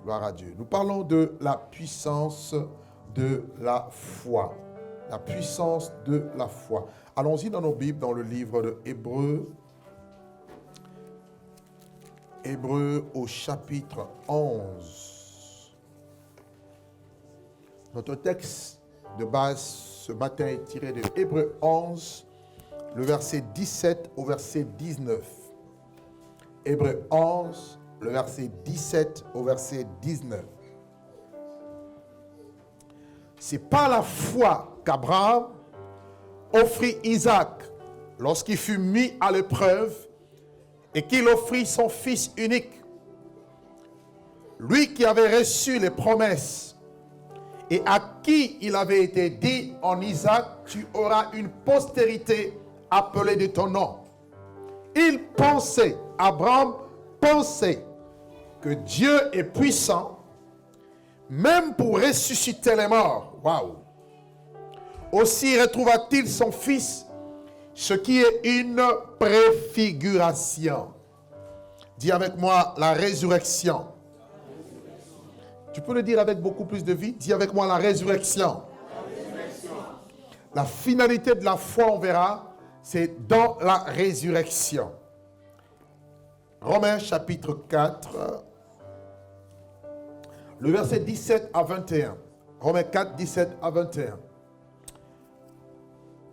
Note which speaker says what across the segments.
Speaker 1: Gloire à Dieu. Nous parlons de la puissance de la foi. La puissance de la foi. Allons-y dans nos Bibles, dans le livre de Hébreux. Hébreux au chapitre 11. Notre texte de base ce matin est tiré de Hébreux 11, le verset 17 au verset 19. Hébreux 11, le verset 17 au verset 19. C'est par la foi qu'Abraham offrit Isaac lorsqu'il fut mis à l'épreuve et qu'il offrit son fils unique. Lui qui avait reçu les promesses et à qui il avait été dit en Isaac, tu auras une postérité appelée de ton nom. Il pensait, Abraham pensait que Dieu est puissant, même pour ressusciter les morts. Waouh! Aussi retrouva-t-il son fils, ce qui est une préfiguration. Dis avec moi la résurrection. Tu peux le dire avec beaucoup plus de vie. Dis avec moi la résurrection. La finalité de la foi, on verra, c'est dans la résurrection. Romains chapitre 4, le verset 17 à 21. Romains 4, 17 à 21.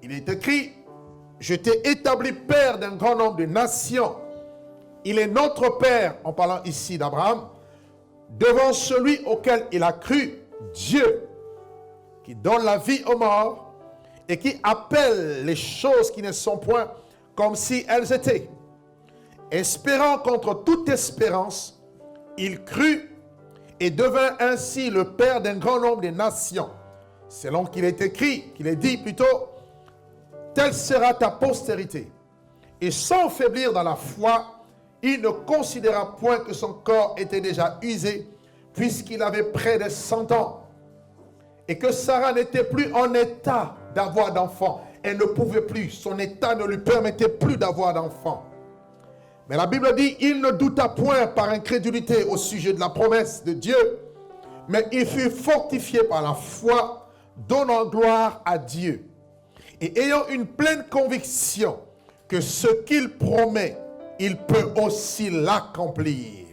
Speaker 1: Il est écrit, je t'ai établi père d'un grand nombre de nations. Il est notre père, en parlant ici d'Abraham, devant celui auquel il a cru, Dieu, qui donne la vie aux morts et qui appelle les choses qui ne sont point comme si elles étaient. Espérant contre toute espérance, il crut et devint ainsi le père d'un grand nombre de nations. Selon qu'il est écrit, qu'il est dit plutôt, telle sera ta postérité. Et sans faiblir dans la foi, il ne considéra point que son corps était déjà usé, puisqu'il avait près de 100 ans, et que Sarah n'était plus en état d'avoir d'enfant. Elle ne pouvait plus, son état ne lui permettait plus d'avoir d'enfant. Mais la Bible dit, il ne douta point par incrédulité au sujet de la promesse de Dieu, mais il fut fortifié par la foi, donnant gloire à Dieu. Et ayant une pleine conviction que ce qu'il promet, il peut aussi l'accomplir.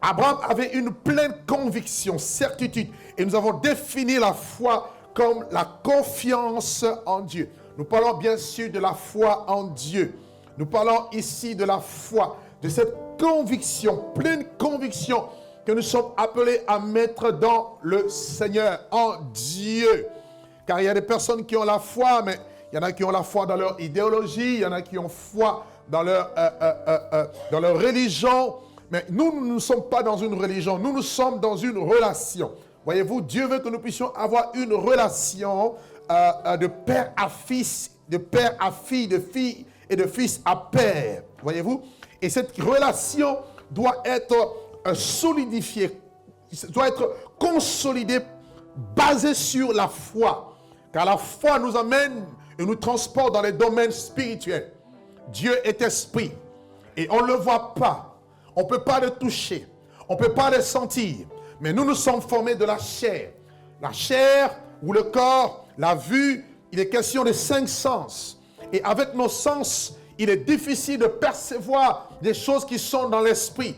Speaker 1: Abraham avait une pleine conviction, certitude. Et nous avons défini la foi comme la confiance en Dieu. Nous parlons bien sûr de la foi en Dieu. Nous parlons ici de la foi, de cette conviction, pleine conviction que nous sommes appelés à mettre dans le Seigneur, en Dieu. Car il y a des personnes qui ont la foi, mais il y en a qui ont la foi dans leur idéologie, il y en a qui ont foi dans leur religion. Mais nous ne sommes pas dans une religion, nous sommes dans une relation. Voyez-vous, Dieu veut que nous puissions avoir une relation de père à fils, de père à fille, de fille et de fils à père. Voyez-vous? Et cette relation doit être solidifiée, doit être consolidée, basée sur la foi. Car la foi nous amène et nous transporte dans les domaines spirituels. Dieu est esprit et on ne le voit pas. On ne peut pas le toucher. On ne peut pas le sentir. Mais nous sommes formés de la chair. La chair ou le corps, la vue, il est question de 5 sens. Et avec nos sens, il est difficile de percevoir des choses qui sont dans l'esprit.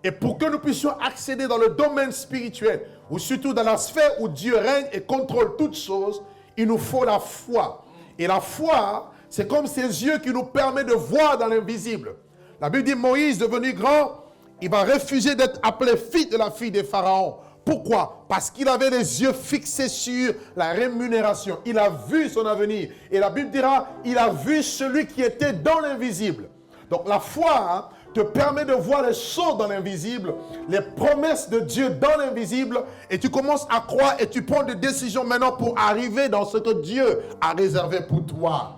Speaker 1: Et pour que nous puissions accéder dans le domaine spirituel, ou surtout dans la sphère où Dieu règne et contrôle toutes choses, il nous faut la foi. Et la foi, c'est comme ces yeux qui nous permettent de voir dans l'invisible. La Bible dit, Moïse, devenu grand, il va refuser d'être appelé fils de la fille de Pharaon. Pourquoi? Parce qu'il avait les yeux fixés sur la rémunération. Il a vu son avenir. Et la Bible dira, il a vu celui qui était dans l'invisible. Donc la foi te permet de voir les choses dans l'invisible, les promesses de Dieu dans l'invisible, et tu commences à croire et tu prends des décisions maintenant pour arriver dans ce que Dieu a réservé pour toi.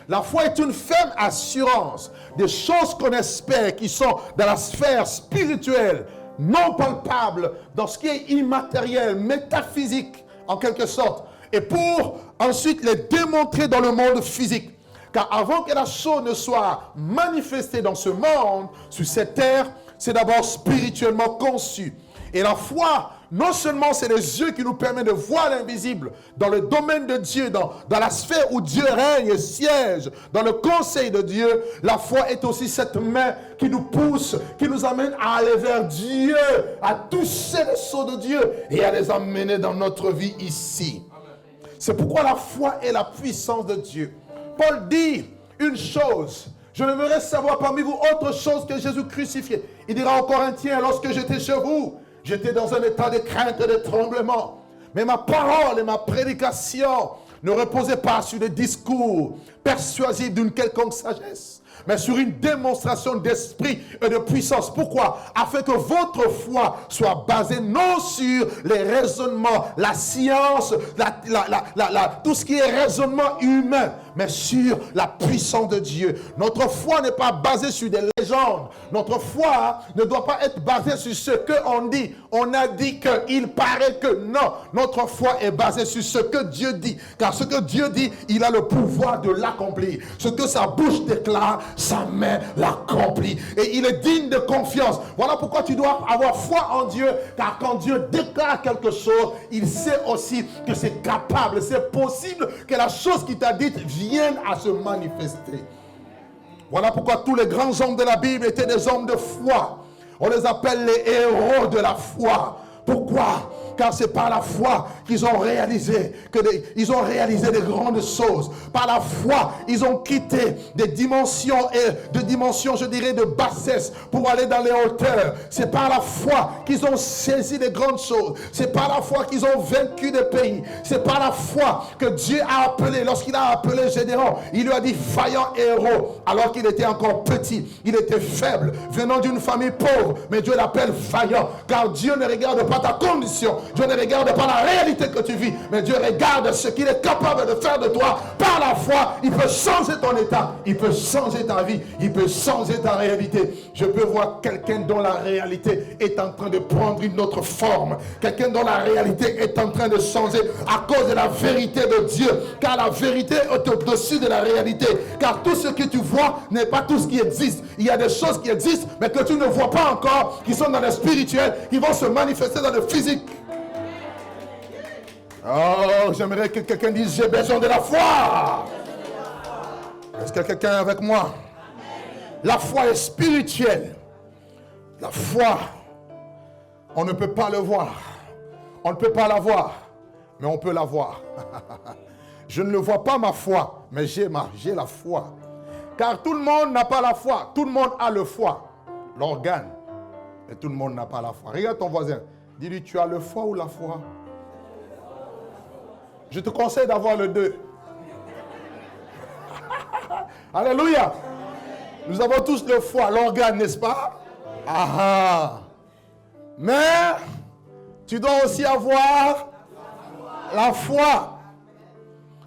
Speaker 1: La foi est une ferme assurance des choses qu'on espère qui sont dans la sphère spirituelle, non palpable, dans ce qui est immatériel, métaphysique en quelque sorte, et pour ensuite les démontrer dans le monde physique. Car avant que la chose ne soit manifestée dans ce monde, sur cette terre, c'est d'abord spirituellement conçu. Et la foi, non seulement c'est les yeux qui nous permettent de voir l'invisible dans le domaine de Dieu, dans la sphère où Dieu règne et siège, dans le conseil de Dieu, la foi est aussi cette main qui nous pousse, qui nous amène à aller vers Dieu, à toucher les sceaux de Dieu et à les amener dans notre vie ici. C'est pourquoi la foi est la puissance de Dieu. Paul dit une chose: je n'aimerais savoir parmi vous autre chose que Jésus crucifié. Il dira aux Corinthiens, lorsque j'étais chez vous, j'étais dans un état de crainte et de tremblement. Mais ma parole et ma prédication ne reposaient pas sur des discours persuasifs d'une quelconque sagesse, mais sur une démonstration d'esprit et de puissance. Pourquoi? Afin que votre foi soit basée non sur les raisonnements, la science, tout ce qui est raisonnement humain, mais sur la puissance de Dieu. Notre foi n'est pas basée sur des légendes. Notre foi ne doit pas être basée sur ce qu'on dit. On a dit que, il paraît que. Non, notre foi est basée sur ce que Dieu dit. Car ce que Dieu dit, il a le pouvoir de l'accomplir. Ce que sa bouche déclare, sa main l'accomplit. Et il est digne de confiance. Voilà pourquoi tu dois avoir foi en Dieu. Car quand Dieu déclare quelque chose, il sait aussi que c'est capable, c'est possible que la chose qu'il t'a dite vienne à se manifester. Voilà pourquoi tous les grands hommes de la Bible étaient des hommes de foi. On les appelle les héros de la foi. Pourquoi? Car c'est par la foi qu'ils ont réalisé ils ont réalisé des grandes choses. Par la foi, ils ont quitté des dimensions je dirais, de bassesse pour aller dans les hauteurs. C'est par la foi qu'ils ont saisi des grandes choses. C'est par la foi qu'ils ont vaincu des pays. C'est par la foi que Dieu a appelé, lorsqu'il a appelé Gédéon, il lui a dit vaillant héros, alors qu'il était encore petit, il était faible, venant d'une famille pauvre, mais Dieu l'appelle vaillant, car Dieu ne regarde pas ta condition. Dieu ne regarde pas la réalité que tu vis, mais Dieu regarde ce qu'il est capable de faire de toi. Par la foi, il peut changer ton état, il peut changer ta vie, il peut changer ta réalité. Je peux voir quelqu'un dont la réalité est en train de prendre une autre forme, quelqu'un dont la réalité est en train de changer à cause de la vérité de Dieu, car la vérité est au-dessus de la réalité, car tout ce que tu vois n'est pas tout ce qui existe. Il y a des choses qui existent, mais que tu ne vois pas encore, qui sont dans le spirituel, qui vont se manifester dans le physique. Oh, j'aimerais que quelqu'un dise, j'ai besoin de la foi. Est-ce que quelqu'un est avec moi? La foi est spirituelle. La foi, on ne peut pas le voir. On ne peut pas la voir, mais on peut la voir. Je ne le vois pas ma foi, mais j'ai la foi. Car tout le monde n'a pas la foi. Tout le monde a le foie, l'organe. Mais tout le monde n'a pas la foi. Regarde ton voisin. Dis-lui, tu as le foie ou la foi? Je te conseille d'avoir le deux. Alléluia. Nous avons tous le foie, l'organe, n'est-ce pas? Ah. Mais tu dois aussi avoir la foi.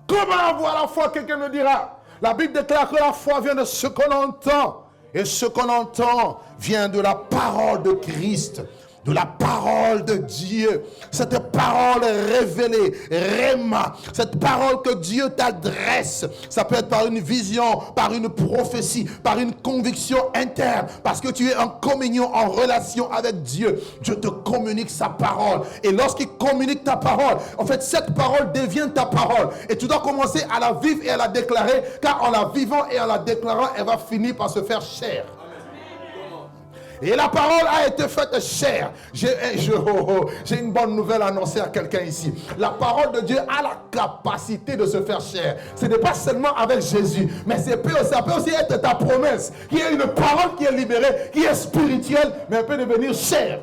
Speaker 1: Comment avoir la foi? Quelqu'un me dira. La Bible déclare que la foi vient de ce qu'on entend. Et ce qu'on entend vient de la parole de Christ, de la parole de Dieu. Cette parole révélée, Réma, cette parole que Dieu t'adresse, ça peut être par une vision, par une prophétie, par une conviction interne, parce que tu es en communion, en relation avec Dieu. Dieu te communique sa parole. Et lorsqu'il communique ta parole, en fait, cette parole devient ta parole. Et tu dois commencer à la vivre et à la déclarer, car en la vivant et en la déclarant, elle va finir par se faire chair. Et la parole a été faite chair. J'ai une bonne nouvelle à annoncer à quelqu'un ici. La parole de Dieu a la capacité de se faire chair. Ce n'est pas seulement avec Jésus, mais ça peut aussi être ta promesse, qui est une parole qui est libérée, qui est spirituelle, mais elle peut devenir chair,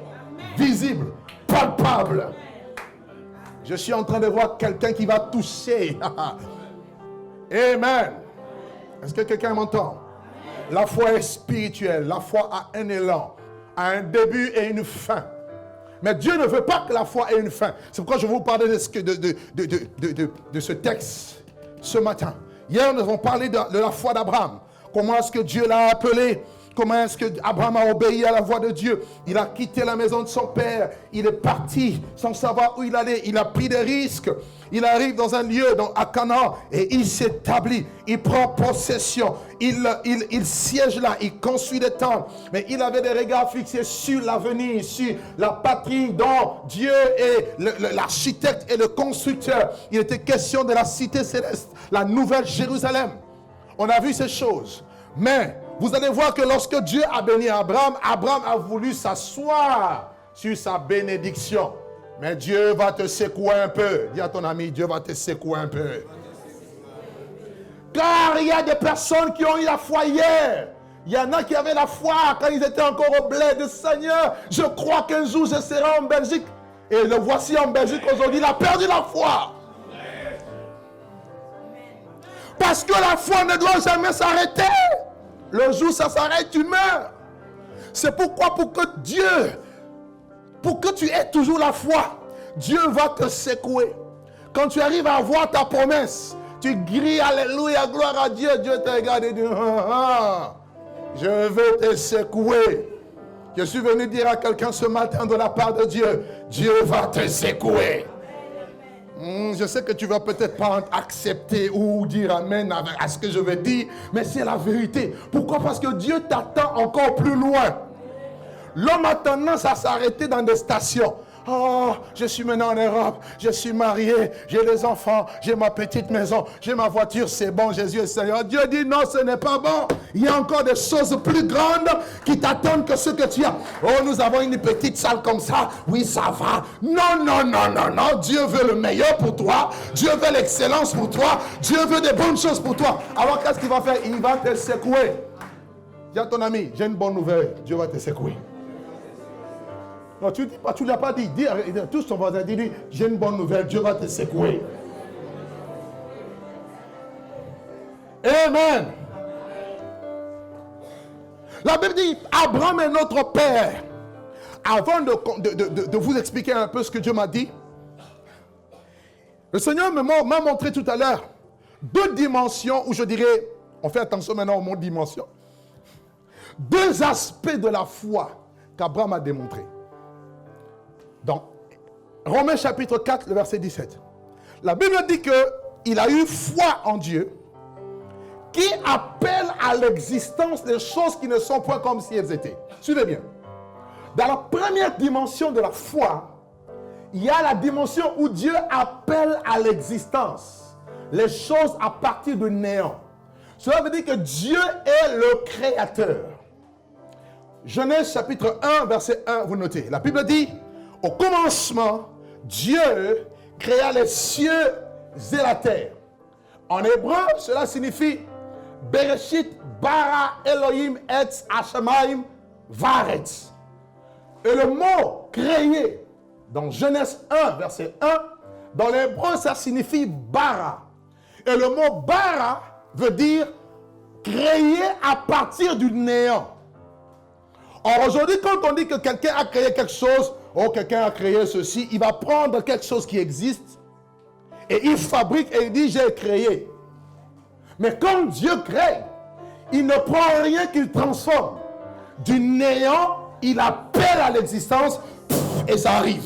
Speaker 1: visible, palpable. Je suis en train de voir quelqu'un qui va toucher. Amen. Est-ce que quelqu'un m'entend? La foi est spirituelle. La foi a un élan, a un début et une fin. Mais Dieu ne veut pas que la foi ait une fin. C'est pourquoi je vais vous parler de ce texte ce matin. Hier, nous avons parlé de la foi d'Abraham. Comment est-ce que Dieu l'a appelé? comment est-ce que Abraham a obéi à la voix de Dieu. Il a quitté la maison de son père. Il est parti sans savoir où il allait. Il a pris des risques. Il arrive dans un lieu, à Canaan, et il s'établit. Il prend possession. Il siège là. Il construit des tentes. Mais il avait des regards fixés sur l'avenir, sur la patrie dont Dieu est l'architecte et le constructeur. Il était question de la cité céleste, la nouvelle Jérusalem. On a vu ces choses. Mais vous allez voir que lorsque Dieu a béni Abraham, Abraham a voulu s'asseoir sur sa bénédiction. Mais Dieu va te secouer un peu. Dis à ton ami, Dieu va te secouer un peu. Car il y a des personnes qui ont eu la foi hier. Il y en a qui avaient la foi quand ils étaient encore au bled. Seigneur, je crois qu'un jour je serai en Belgique. Et le voici en Belgique aujourd'hui. Il a perdu la foi. Parce que la foi ne doit jamais s'arrêter. Le jour où ça s'arrête, tu meurs. C'est pourquoi pour que tu aies toujours la foi, Dieu va te secouer. Quand tu arrives à voir ta promesse, tu cries alléluia, gloire à Dieu. Dieu te regarde et dit, je vais te secouer. Je suis venu dire à quelqu'un ce matin de la part de Dieu, Dieu va te secouer. Je sais que tu ne vas peut-être pas accepter ou dire amen à ce que je vais dire, mais c'est la vérité. Pourquoi? Parce que Dieu t'attend encore plus loin. L'homme a tendance à s'arrêter dans des stations. Oh, je suis maintenant en Europe, je suis marié, j'ai des enfants, j'ai ma petite maison, j'ai ma voiture, c'est bon, Jésus est Seigneur. Dieu dit non, ce n'est pas bon. Il y a encore des choses plus grandes qui t'attendent que ce que tu as. Oh, nous avons une petite salle comme ça, oui, ça va. Non, non, non, non, non, Dieu veut le meilleur pour toi, Dieu veut l'excellence pour toi, Dieu veut des bonnes choses pour toi. Alors qu'est-ce qu'il va faire? Il va te secouer. Dis à ton ami, j'ai une bonne nouvelle, Dieu va te secouer. Non, tu ne l'as pas dit. Dis, tous ton voisin, dis-lui, j'ai une bonne nouvelle, Dieu va te secouer. Amen. La Bible dit, Abraham est notre père. Avant de vous expliquer un peu ce que Dieu m'a dit, le Seigneur m'a montré tout à l'heure 2 dimensions où je dirais, on fait attention maintenant au mot dimension, 2 aspects de la foi qu'Abraham a démontré. Dans Romains chapitre 4, le verset 17. La Bible dit qu'il a eu foi en Dieu qui appelle à l'existence des choses qui ne sont point comme si elles étaient. Suivez bien. Dans la première dimension de la foi, il y a la dimension où Dieu appelle à l'existence les choses à partir de néant. Cela veut dire que Dieu est le créateur. Genèse chapitre 1, verset 1, vous notez. La Bible dit, au commencement, Dieu créa les cieux et la terre. En hébreu, cela signifie Bereshit bara Elohim etz hashamayim varetz. Et le mot créé dans Genèse 1, verset 1, dans l'hébreu, ça signifie bara. Et le mot bara veut dire créer à partir du néant. Or, aujourd'hui, quand on dit que quelqu'un a créé quelque chose, oh, quelqu'un a créé ceci, il va prendre quelque chose qui existe et il fabrique et il dit, j'ai créé. Mais quand Dieu crée, il ne prend rien qu'il transforme. Du néant, il appelle à l'existence et ça arrive.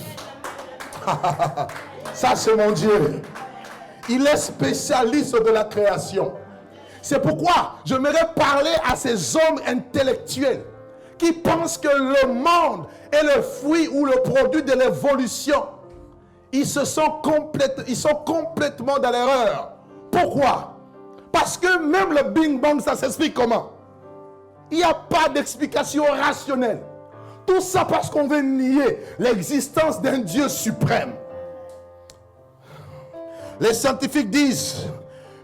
Speaker 1: Ça, c'est mon Dieu. Il est spécialiste de la création. C'est pourquoi j'aimerais parler à ces hommes intellectuels qui pensent que le monde est le fruit ou le produit de l'évolution. Ils sont complètement dans l'erreur. Pourquoi? Parce que même le Big Bang, ça s'explique comment? Il n'y a pas d'explication rationnelle. Tout ça parce qu'on veut nier l'existence d'un Dieu suprême. Les scientifiques disent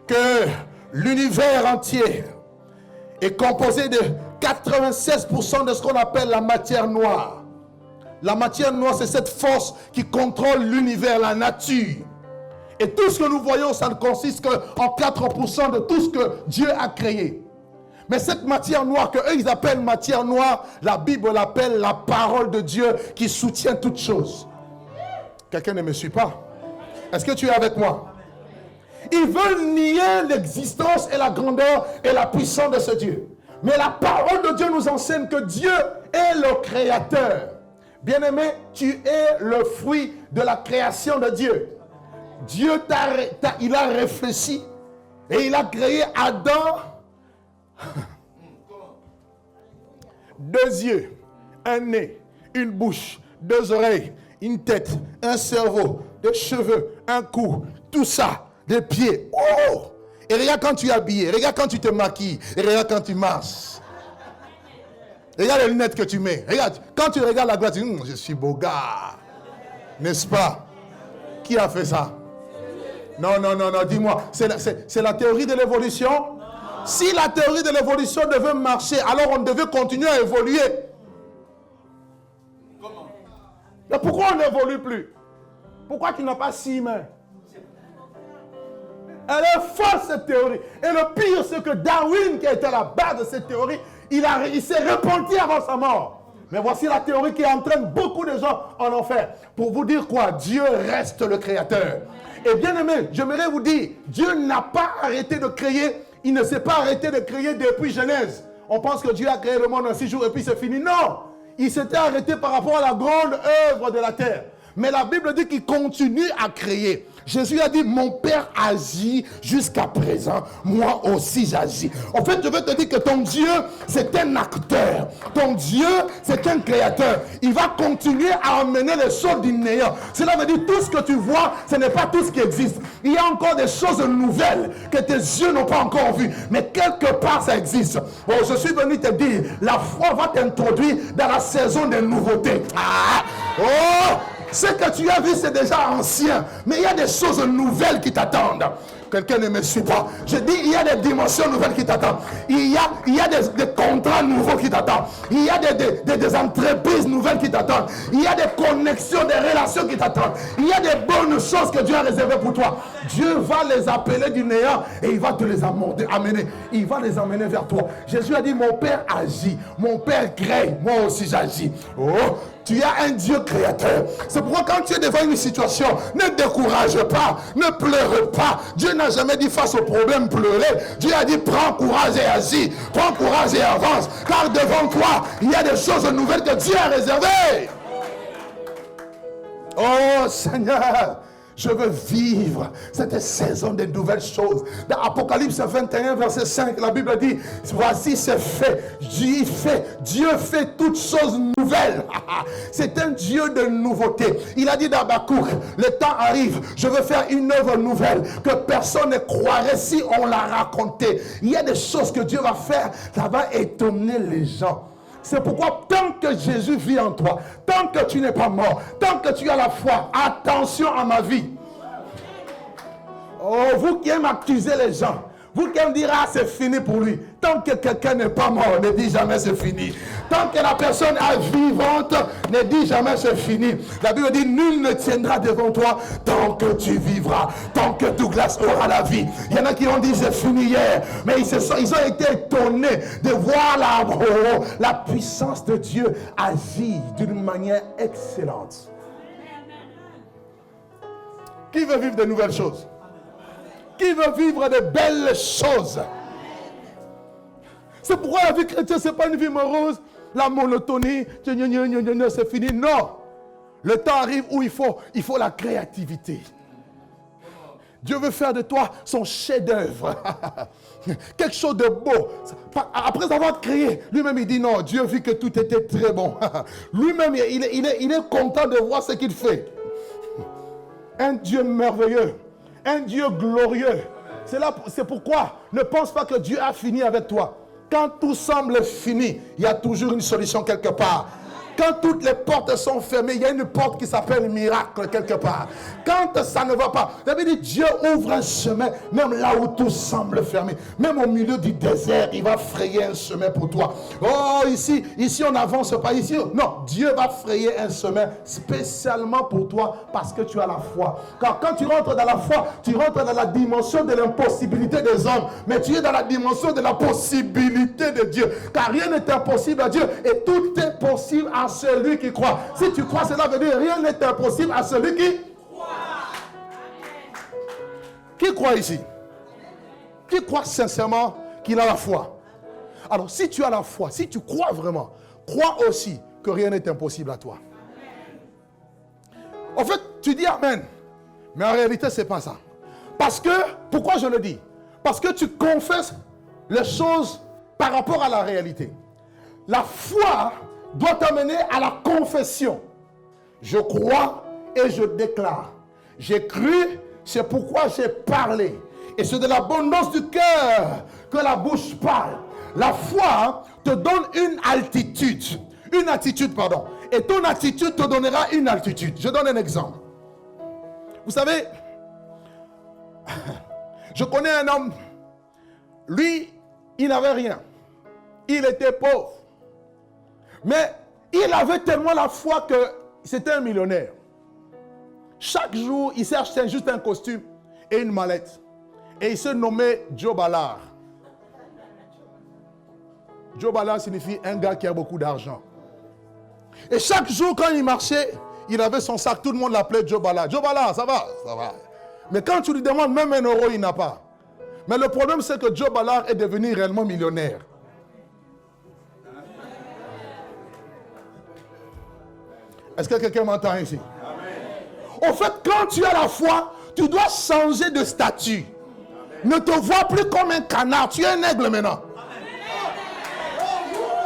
Speaker 1: que l'univers entier est composé de 96% de ce qu'on appelle la matière noire. La matière noire, c'est cette force qui contrôle l'univers, la nature. Et tout ce que nous voyons, ça ne consiste qu'en 4% de tout ce que Dieu a créé. Mais cette matière noire, que eux ils appellent matière noire, la Bible l'appelle la parole de Dieu qui soutient toutes choses. Quelqu'un ne me suit pas? Est-ce que tu es avec moi? Ils veulent nier l'existence et la grandeur et la puissance de ce Dieu. Mais la parole de Dieu nous enseigne que Dieu est le créateur. Bien-aimé, tu es le fruit de la création de Dieu. Dieu il a réfléchi et il a créé Adam. 2 yeux, un nez, une bouche, 2 oreilles, une tête, un cerveau, 2 cheveux, un cou, tout ça, des pieds. Oh! Et regarde quand tu es habillé, regarde quand tu te maquilles, et regarde quand tu marches. Regarde les lunettes que tu mets. Regarde, quand tu regardes la glace, tu dis, je suis beau gars. N'est-ce pas? Qui a fait ça? Non, dis-moi, c'est la théorie de l'évolution? Si la théorie de l'évolution devait marcher, alors on devait continuer à évoluer. Comment? Mais pourquoi on n'évolue plus? Pourquoi tu n'as pas 6 mains? Elle est fausse cette théorie. Et le pire, c'est que Darwin, qui a été à la base de cette théorie, il s'est repenti avant sa mort. Mais voici la théorie qui entraîne beaucoup de gens en enfer. Pour vous dire quoi? Dieu reste le créateur. Et bien aimé, j'aimerais vous dire, Dieu n'a pas arrêté de créer. Il ne s'est pas arrêté de créer depuis Genèse. On pense que Dieu a créé le monde en 6 jours et puis c'est fini. Non! Il s'était arrêté par rapport à la grande œuvre de la terre. Mais la Bible dit qu'il continue à créer. Jésus a dit, mon Père agit jusqu'à présent, moi aussi j'agis. En fait, je veux te dire que ton Dieu, c'est un acteur. Ton Dieu, c'est un créateur. Il va continuer à emmener les choses du néant. Cela veut dire tout ce que tu vois, ce n'est pas tout ce qui existe. Il y a encore des choses nouvelles que tes yeux n'ont pas encore vues. Mais quelque part, ça existe. Bon, je suis venu te dire, la foi va t'introduire dans la saison des nouveautés. Ah! Oh! Ce que tu as vu, c'est déjà ancien. Mais il y a des choses nouvelles qui t'attendent. Quelqu'un ne me suit pas. Je dis, il y a des dimensions nouvelles qui t'attendent. Il y a des contrats nouveaux qui t'attendent. Il y a des entreprises nouvelles qui t'attendent. Il y a des connexions, des relations qui t'attendent. Il y a des bonnes choses que Dieu a réservées pour toi. Dieu va les appeler du néant et il va te les amener. Il va les amener vers toi. Jésus a dit, mon Père agit. Mon Père crée. Moi aussi j'agis. Oh! Tu as un Dieu créateur. C'est pourquoi quand tu es devant une situation, ne décourage pas, ne pleure pas. Dieu n'a jamais dit face au problème pleurer. Dieu a dit prends courage et agis. Prends courage et avance. Car devant toi, il y a des choses nouvelles que Dieu a réservées. Oh Seigneur, je veux vivre cette saison de nouvelles choses. Dans Apocalypse 21, verset 5, la Bible dit, voici c'est fait. Dieu fait toutes choses nouvelles. C'est un Dieu de nouveauté. Il a dit dans Habakkuk, le temps arrive, je veux faire une œuvre nouvelle que personne ne croirait si on la racontait. Il y a des choses que Dieu va faire, ça va étonner les gens. C'est pourquoi tant que Jésus vit en toi, tant que tu n'es pas mort, tant que tu as la foi, attention à ma vie. Oh, vous qui aimez accuser les gens, vous qui aimez dire, ah, c'est fini pour lui. Tant que quelqu'un n'est pas mort, ne dis jamais c'est fini. Tant que la personne est vivante, ne dis jamais c'est fini. La Bible dit, nul ne tiendra devant toi tant que tu vivras, tant que Douglas aura la vie. Il y en a qui ont dit, c'est fini hier. Mais ils ont été étonnés de voir la puissance de Dieu agir d'une manière excellente. Qui veut vivre de nouvelles choses? Qui veut vivre de belles choses? C'est pourquoi la vie chrétienne, ce n'est pas une vie morose. La monotonie, c'est fini. Non. Le temps arrive où il faut la créativité. Dieu veut faire de toi son chef-d'œuvre. Quelque chose de beau. Après avoir créé, lui-même il dit non, Dieu vit que tout était très bon. Lui-même, il est content de voir ce qu'il fait. Un Dieu merveilleux. Un Dieu glorieux. C'est pourquoi ne pense pas que Dieu a fini avec toi. Quand tout semble fini, il y a toujours une solution quelque part. Quand toutes les portes sont fermées, il y a une porte qui s'appelle miracle quelque part. Quand ça ne va pas, David dit, Dieu ouvre un chemin, même là où tout semble fermé. Même au milieu du désert, il va frayer un chemin pour toi. Oh, ici on n'avance pas. Ici, non, Dieu va frayer un chemin spécialement pour toi parce que tu as la foi. Car quand tu rentres dans la foi, tu rentres dans la dimension de l'impossibilité des hommes. Mais tu es dans la dimension de la possibilité de Dieu. Car rien n'est impossible à Dieu et tout est possible à celui qui croit. Si tu crois, cela veut dire rien n'est impossible à celui qui croit. Qui croit ici? Qui croit sincèrement qu'il a la foi? Alors, si tu as la foi, si tu crois vraiment, crois aussi que rien n'est impossible à toi. En fait, tu dis Amen. Mais en réalité, ce n'est pas ça. Parce que, pourquoi je le dis? Parce que tu confesses les choses par rapport à la réalité. La foi doit t'amener à la confession. Je crois et je déclare. J'ai cru, c'est pourquoi j'ai parlé. Et c'est de l'abondance du cœur que la bouche parle. La foi te donne une altitude. Une attitude, pardon. Et ton attitude te donnera une altitude. Je donne un exemple. Vous savez, je connais un homme, lui, il n'avait rien. Il était pauvre. Mais il avait tellement la foi que c'était un millionnaire. Chaque jour, il s'est acheté juste un costume et une mallette. Et il se nommait Joe Ballard. Joe Ballard signifie un gars qui a beaucoup d'argent. Et chaque jour, quand il marchait, il avait son sac. Tout le monde l'appelait Joe Ballard. Joe Ballard, ça va, ça va. Mais quand tu lui demandes même un euro, il n'a pas. Mais le problème, c'est que Joe Ballard est devenu réellement millionnaire. Est-ce que quelqu'un m'entend ici? Au fait, quand tu as la foi, tu dois changer de statut. Ne te vois plus comme un canard. Tu es un aigle maintenant.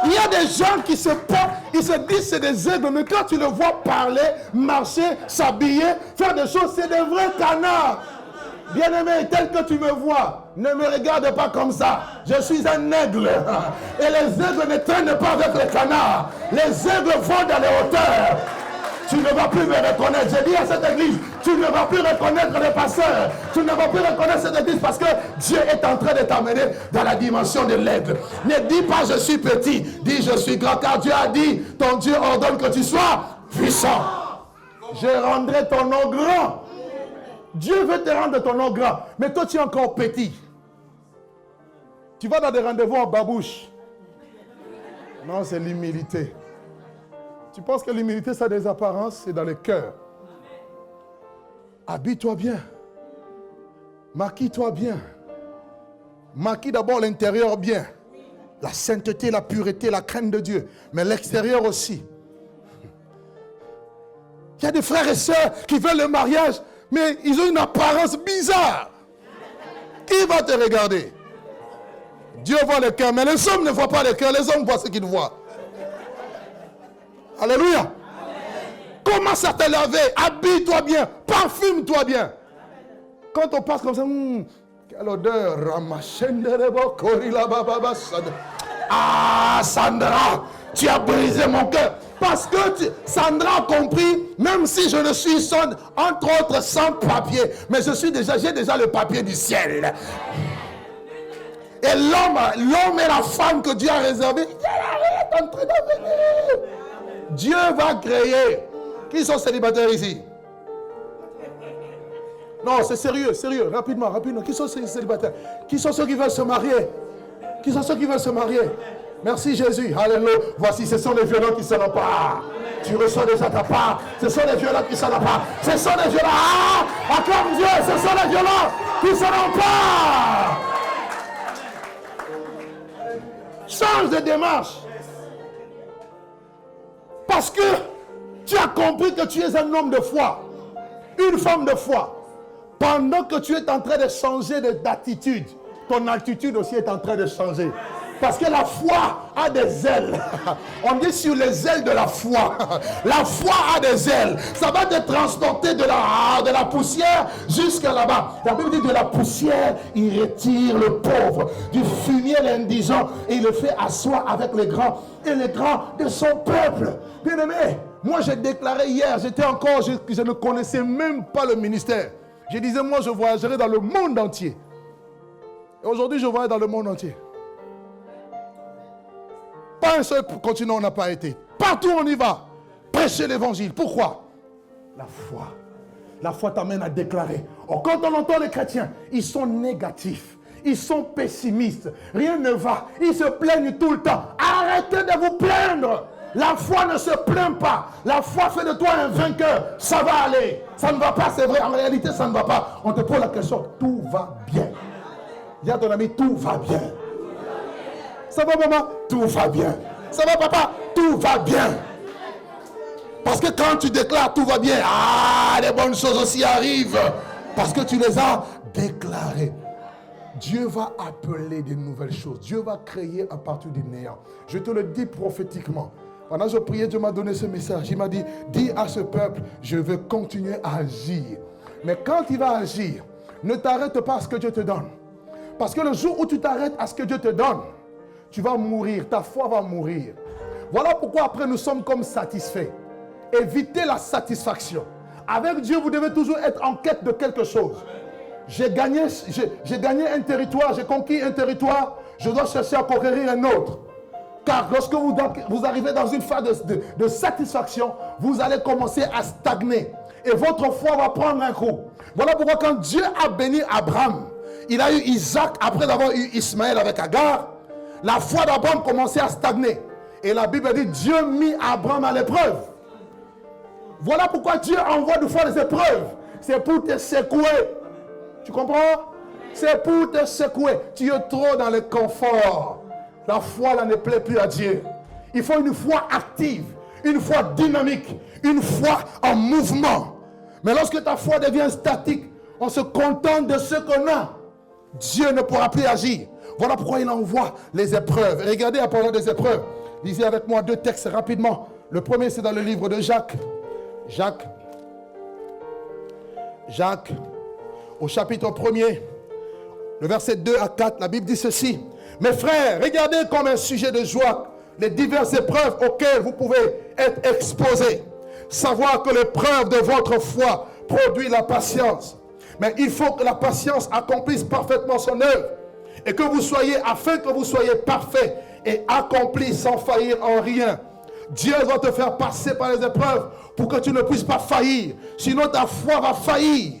Speaker 1: Il y a des gens qui se portent, ils se disent c'est des aigles, mais quand tu le vois parler, marcher, s'habiller, faire des choses, c'est des vrais canards. Bien-aimé, tel que tu me vois, ne me regarde pas comme ça. Je suis un aigle. Et les aigles ne traînent pas avec les canards. Les aigles vont dans les hauteurs. Tu ne vas plus me reconnaître. J'ai dit à cette église, tu ne vas plus reconnaître les pasteurs. Tu ne vas plus reconnaître cette église parce que Dieu est en train de t'amener dans la dimension de l'aigle. Ne dis pas je suis petit, dis je suis grand, car Dieu a dit, ton Dieu ordonne que tu sois puissant. Je rendrai ton nom grand. Dieu veut te rendre ton nom grand. Mais toi tu es encore petit. Tu vas dans des rendez-vous en babouche. Non, c'est l'humilité. Tu penses que l'humilité, ça a des apparences? C'est dans le cœur. Habille-toi bien. Maquille-toi bien. Maquille d'abord l'intérieur bien. La sainteté, la pureté, la crainte de Dieu. Mais l'extérieur aussi. Il y a des frères et sœurs qui veulent le mariage, mais ils ont une apparence bizarre. Qui va te regarder? Dieu voit le cœur, mais les hommes ne voient pas le cœur. Les hommes voient ce qu'ils voient. Alléluia. Amen. Commence à te laver, habille-toi bien, parfume-toi bien. Quand on passe comme ça, quelle odeur. Ah, Sandra, tu as brisé mon cœur. Parce que Sandra a compris, même si je ne suis entre autres sans papier, mais j'ai déjà le papier du ciel. Et l'homme et la femme que Dieu a réservé, il est en train de venir. Dieu va créer. Qui sont célibataires ici? Non, c'est sérieux, rapidement. Qui sont ces célibataires? Qui sont ceux qui veulent se marier? Qui sont ceux qui veulent se marier? Merci Jésus, alléluia. Voici, ce sont les violents qui se l'emparent. Tu reçois déjà ta part. Ce sont les violents qui se l'emparent. Ce sont les violents. Ah, acclame Dieu, ce sont les violents qui se l'emparent. Change de démarche. Parce que tu as compris que tu es un homme de foi, une femme de foi. Pendant que tu es en train de changer d'attitude, ton attitude aussi est en train de changer. Parce que la foi a des ailes. On dit sur les ailes de la foi. La foi a des ailes. Ça va te transporter de la poussière jusqu'à là-bas. La Bible dit de la poussière, il retire le pauvre. Du fumier l'indigent. Et il le fait asseoir avec les grands. Et les grands de son peuple. Bien aimé, moi j'ai déclaré hier, je ne connaissais même pas le ministère. Je disais, moi je voyagerai dans le monde entier. Et aujourd'hui je voyage dans le monde entier. Pas un seul continent on n'a pas été. Partout on y va. Prêcher l'évangile. Pourquoi? La foi. La foi t'amène à déclarer. Or, quand on entend les chrétiens, ils sont négatifs. Ils sont pessimistes. Rien ne va. Ils se plaignent tout le temps. Arrêtez de vous plaindre. La foi ne se plaint pas. La foi fait de toi un vainqueur. Ça va aller. Ça ne va pas, c'est vrai. En réalité, ça ne va pas. On te pose la question. Tout va bien. Dis à ton ami, tout va bien. Ça va maman? Tout va bien. Ça va papa? Tout va bien. Parce que quand tu déclares tout va bien, les bonnes choses aussi arrivent. Parce que tu les as déclarées. Dieu va appeler de nouvelles choses. Dieu va créer à partir du néant. Je te le dis prophétiquement. Pendant que je priais, Dieu m'a donné ce message. Il m'a dit, dis à ce peuple, je veux continuer à agir. Mais quand il va agir, ne t'arrête pas à ce que Dieu te donne. Parce que le jour où tu t'arrêtes à ce que Dieu te donne, tu vas mourir, ta foi va mourir. Voilà pourquoi après nous sommes comme satisfaits. Évitez la satisfaction. Avec Dieu, vous devez toujours être en quête de quelque chose. J'ai gagné un territoire, j'ai conquis un territoire, je dois chercher à conquérir un autre. Car lorsque vous arrivez dans une phase de satisfaction, vous allez commencer à stagner. Et votre foi va prendre un coup. Voilà pourquoi quand Dieu a béni Abraham, il a eu Isaac après avoir eu Ismaël avec Agar, la foi d'Abraham commençait à stagner. Et la Bible dit, Dieu mit Abraham à l'épreuve. Voilà pourquoi Dieu envoie des fois des épreuves. C'est pour te secouer. Tu comprends? C'est pour te secouer. Tu es trop dans le confort. La foi là ne plaît plus à Dieu. Il faut une foi active, une foi dynamique, une foi en mouvement. Mais lorsque ta foi devient statique, on se contente de ce qu'on a. Dieu ne pourra plus agir. Voilà pourquoi il envoie les épreuves. Regardez à parlant des épreuves. Lisez avec moi 2 textes rapidement. Le premier, c'est dans le livre de Jacques. Jacques, au chapitre 1er, le verset 2 à 4, la Bible dit ceci. Mes frères, regardez comme un sujet de joie les diverses épreuves auxquelles vous pouvez être exposés. Savoir que l'épreuve de votre foi produit la patience. Mais il faut que la patience accomplisse parfaitement son œuvre. Et que vous soyez, afin que vous soyez parfaits et accomplis sans faillir en rien. Dieu va te faire passer par les épreuves pour que tu ne puisses pas faillir. Sinon ta foi va faillir.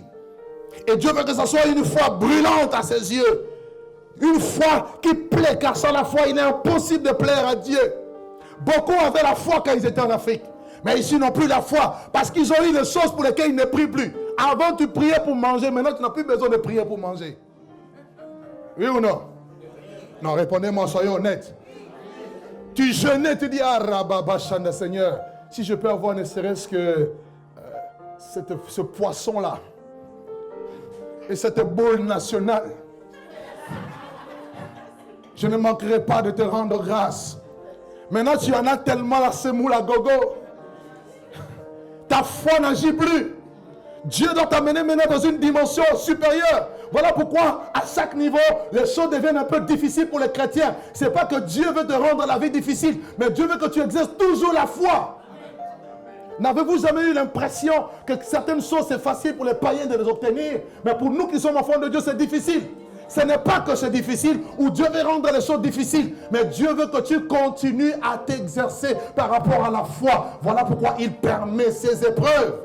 Speaker 1: Et Dieu veut que ce soit une foi brûlante à ses yeux. Une foi qui plaît, car sans la foi, il est impossible de plaire à Dieu. Beaucoup avaient la foi quand ils étaient en Afrique. Mais ici, ils n'ont plus la foi parce qu'ils ont eu les choses pour lesquelles ils ne prient plus. Avant, tu priais pour manger. Maintenant, tu n'as plus besoin de prier pour manger. Oui ou non? Non, répondez-moi, soyez honnêtes. Tu jeûnais, tu dis, Rababachanda, Seigneur, si je peux avoir ne serait-ce que ce poisson-là et cette boule nationale, je ne manquerai pas de te rendre grâce. Maintenant, tu en as tellement la semoule à gogo. Ta foi n'agit plus. Dieu doit t'amener maintenant dans une dimension supérieure. Voilà pourquoi, à chaque niveau, les choses deviennent un peu difficiles pour les chrétiens. Ce n'est pas que Dieu veut te rendre la vie difficile, mais Dieu veut que tu exerces toujours la foi. N'avez-vous jamais eu l'impression que certaines choses, c'est facile pour les païens de les obtenir, mais pour nous qui sommes enfants de Dieu, c'est difficile? Ce n'est pas que c'est difficile, ou Dieu veut rendre les choses difficiles, mais Dieu veut que tu continues à t'exercer par rapport à la foi. Voilà pourquoi il permet ces épreuves.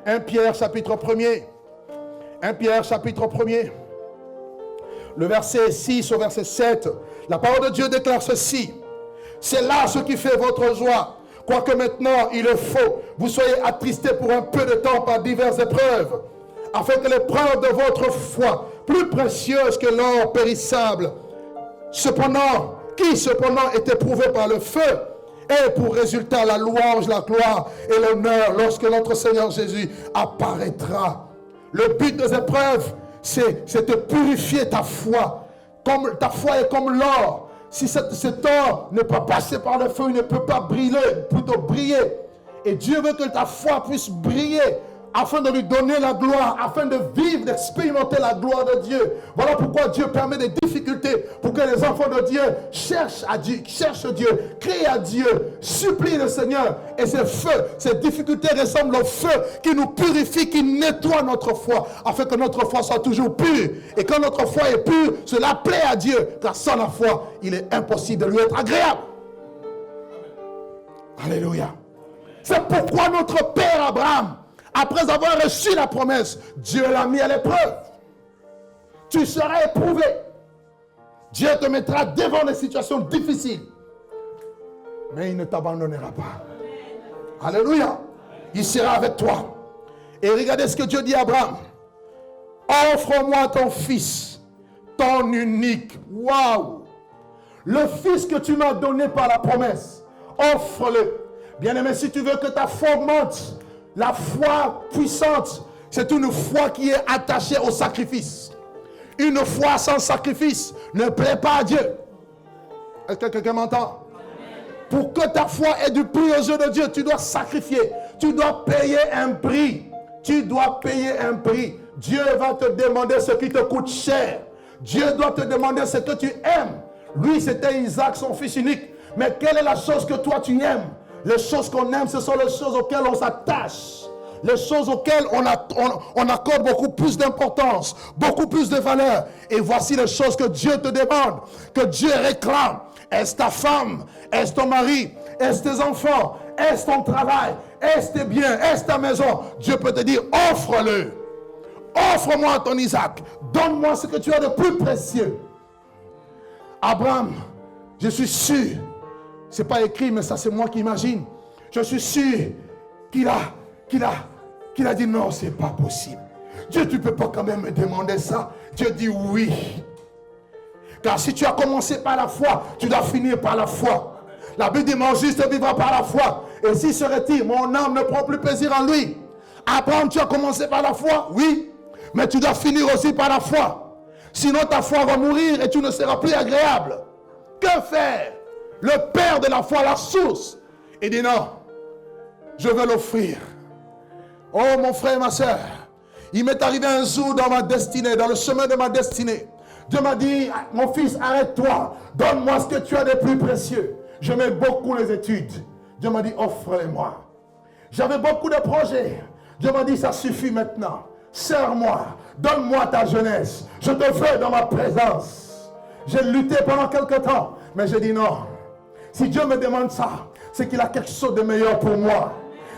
Speaker 1: 1 Pierre chapitre 1er. 1 Pierre chapitre 1er. Le verset 6 au verset 7. La parole de Dieu déclare ceci. C'est là ce qui fait votre joie. Quoique maintenant il est faux, vous soyez attristés pour un peu de temps par diverses épreuves, afin que l'épreuve de votre foi, plus précieuse que l'or périssable, qui cependant est éprouvé par le feu, ait pour résultat la louange, la gloire et l'honneur lorsque notre Seigneur Jésus apparaîtra. Le but des épreuves, c'est de purifier ta foi. Comme ta foi est comme l'or. Si cet or ne peut pas passer par le feu, il ne peut pas briller. Et Dieu veut que ta foi puisse briller afin de lui donner la gloire, afin de vivre, d'expérimenter la gloire de Dieu. Voilà pourquoi Dieu permet des difficultés pour que les enfants de Dieu cherchent Dieu, crient à Dieu, supplient le Seigneur. Et ces feux, ces difficultés ressemblent au feu qui nous purifie, qui nettoie notre foi, afin que notre foi soit toujours pure. Et quand notre foi est pure, cela plaît à Dieu, car sans la foi, il est impossible de lui être agréable. Alléluia. C'est pourquoi notre père Abraham, après avoir reçu la promesse, Dieu l'a mis à l'épreuve. Tu seras éprouvé. Dieu te mettra devant des situations difficiles. Mais il ne t'abandonnera pas. Alléluia. Il sera avec toi. Et regardez ce que Dieu dit à Abraham. Offre-moi ton fils, ton unique. Waouh. Le fils que tu m'as donné par la promesse, offre-le. Bien-aimé, si tu veux que ta foi augmente, la foi puissante, c'est une foi qui est attachée au sacrifice. Une foi sans sacrifice ne plaît pas à Dieu. Est-ce que quelqu'un m'entend? Pour que ta foi ait du prix aux yeux de Dieu, tu dois sacrifier. Tu dois payer un prix. Tu dois payer un prix. Dieu va te demander ce qui te coûte cher. Dieu doit te demander ce que tu aimes. Lui, c'était Isaac, son fils unique. Mais quelle est la chose que toi tu aimes? Les choses qu'on aime, ce sont les choses auxquelles on s'attache. Les choses auxquelles on accorde beaucoup plus d'importance, beaucoup plus de valeur. Et voici les choses que Dieu te demande, que Dieu réclame. Est-ce ta femme? Est-ce ton mari? Est-ce tes enfants? Est-ce ton travail? Est-ce tes biens? Est-ce ta maison? Dieu peut te dire, offre-le. Offre-moi ton Isaac. Donne-moi ce que tu as de plus précieux. Abraham, je suis sûr, c'est pas écrit, mais ça c'est moi qui imagine. Je suis sûr qu'il a dit non, c'est pas possible. Dieu, tu peux pas quand même me demander ça. Dieu dit oui. Car si tu as commencé par la foi, tu dois finir par la foi. La Bible dit, mon juste vivra par la foi. Et si serait-il, mon âme ne prend plus plaisir en lui. Abraham, tu as commencé par la foi, oui. Mais tu dois finir aussi par la foi. Sinon ta foi va mourir et tu ne seras plus agréable. Que faire? Le père de la foi, la source, il dit non, je vais l'offrir. Oh mon frère et ma soeur, il m'est arrivé un jour dans ma destinée, dans le chemin de ma destinée. Dieu m'a dit, mon fils, arrête-toi, donne-moi ce que tu as de plus précieux. Je mets beaucoup les études. Dieu m'a dit, offre-les-moi. J'avais beaucoup de projets. Dieu m'a dit, ça suffit maintenant. Sers-moi, donne-moi ta jeunesse. Je te veux dans ma présence. J'ai lutté pendant quelque temps, mais j'ai dit non. Si Dieu me demande ça, c'est qu'il a quelque chose de meilleur pour moi.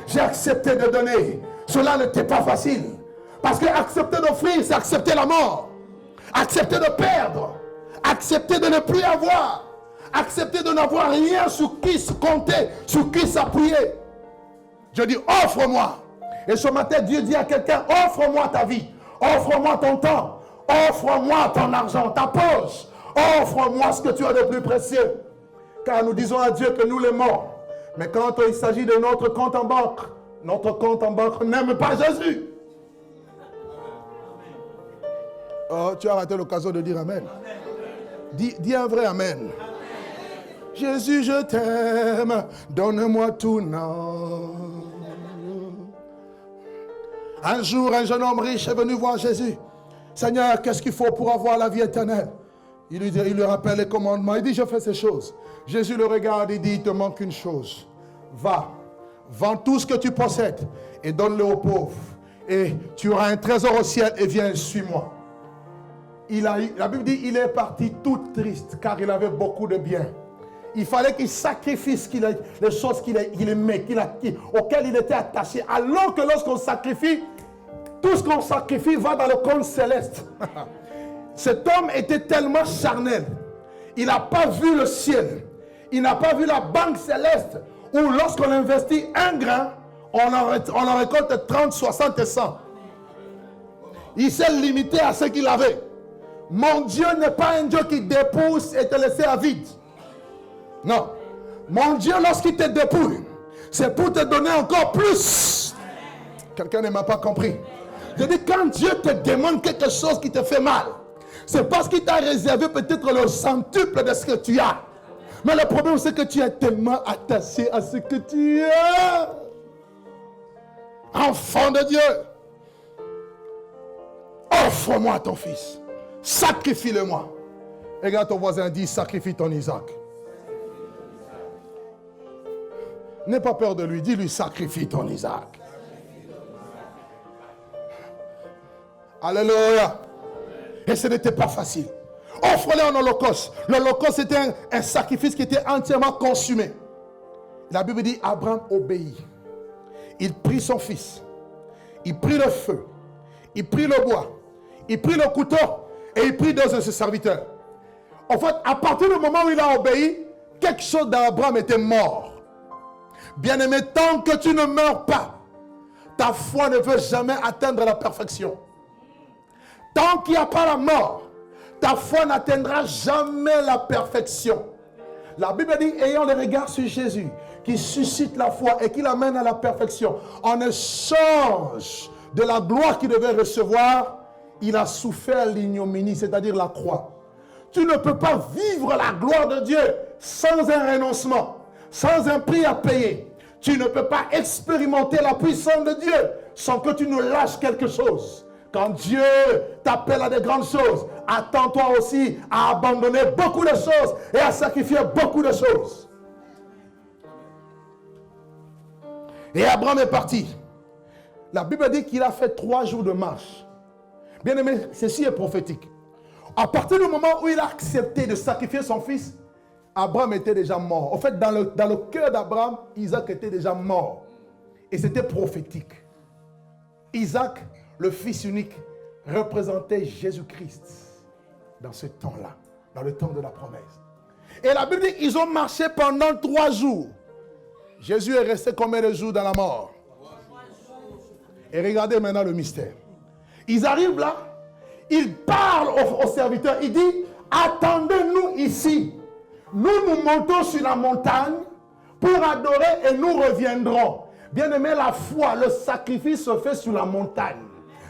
Speaker 1: J'ai accepté de donner. Cela n'était pas facile. Parce que accepter d'offrir, c'est accepter la mort. Accepter de perdre. Accepter de ne plus avoir. Accepter de n'avoir rien sur qui se compter, sur qui s'appuyer. Je dis, offre-moi. Et ce matin, Dieu dit à quelqu'un, offre-moi ta vie. Offre-moi ton temps. Offre-moi ton argent, ta poche. Offre-moi ce que tu as de plus précieux. Car nous disons à Dieu que nous l'aimons. Mais quand il s'agit de notre compte en banque n'aime pas Jésus. Oh, tu as raté l'occasion de dire Amen. Dis un vrai Amen. Amen. Jésus, je t'aime, donne-moi tout, non. Un jour, un jeune homme riche est venu voir Jésus. Seigneur, qu'est-ce qu'il faut pour avoir la vie éternelle? Il lui rappelle les commandements. Il dit, je fais ces choses. Jésus le regarde et dit, il te manque une chose. Va, vends tout ce que tu possèdes et donne-le aux pauvres. Et tu auras un trésor au ciel et viens, suis-moi. La Bible dit, il est parti tout triste car il avait beaucoup de biens. Il fallait qu'il sacrifie les choses qu'il aimait, auxquelles il était attaché. Alors que lorsqu'on sacrifie, tout ce qu'on sacrifie va dans le compte céleste. Cet homme était tellement charnel. Il n'a pas vu le ciel. Il n'a pas vu la banque céleste où lorsqu'on investit un grain, on en récolte 30, 60 et 100. Il s'est limité à ce qu'il avait. Mon Dieu n'est pas un Dieu qui dépousse et te laisse à vide. Non. Mon Dieu, lorsqu'il te dépouille, c'est pour te donner encore plus. Quelqu'un ne m'a pas compris. Je dis, quand Dieu te demande quelque chose qui te fait mal, c'est parce qu'il t'a réservé peut-être le centuple de ce que tu as. Mais le problème, c'est que tu es tellement attaché à ce que tu as. Enfant de Dieu, offre-moi ton fils. Sacrifie-le-moi. Regarde ton voisin, dit, sacrifie ton Isaac. N'aie pas peur de lui, dis-lui, sacrifie ton Isaac. Alléluia. Et ce n'était pas facile. Offre-le en holocauste. L'holocauste était un sacrifice qui était entièrement consumé. La Bible dit, Abraham obéit. Il prit son fils. Il prit le feu. Il prit le bois. Il prit le couteau. Et il prit deux de ses serviteurs. En fait, à partir du moment où il a obéi, quelque chose d'Abraham était mort. Bien-aimé, tant que tu ne meurs pas, ta foi ne veut jamais atteindre la perfection. Tant qu'il n'y a pas la mort, ta foi n'atteindra jamais la perfection. La Bible dit, ayant le regard sur Jésus, qui suscite la foi et qui l'amène à la perfection, en échange de la gloire qu'il devait recevoir, il a souffert l'ignominie, c'est-à-dire la croix. Tu ne peux pas vivre la gloire de Dieu sans un renoncement, sans un prix à payer. Tu ne peux pas expérimenter la puissance de Dieu sans que tu ne lâches quelque chose. Quand Dieu t'appelle à des grandes choses, attends-toi aussi à abandonner beaucoup de choses et à sacrifier beaucoup de choses. Et Abraham est parti. La Bible dit qu'il a fait 3 jours de marche. Bien aimé, ceci est prophétique. À partir du moment où il a accepté de sacrifier son fils, Abraham était déjà mort. En fait, dans le cœur d'Abraham, Isaac était déjà mort. Et c'était prophétique. Isaac, le fils unique, représentait Jésus-Christ dans ce temps-là, dans le temps de la promesse. Et la Bible dit qu'ils ont marché pendant 3 jours. Jésus est resté combien de jours dans la mort? Et regardez maintenant le mystère. Ils arrivent là, ils parlent aux serviteurs, ils disent, attendez-nous ici. Nous montons sur la montagne pour adorer et nous reviendrons. Bien aimé, la foi, le sacrifice se fait sur la montagne,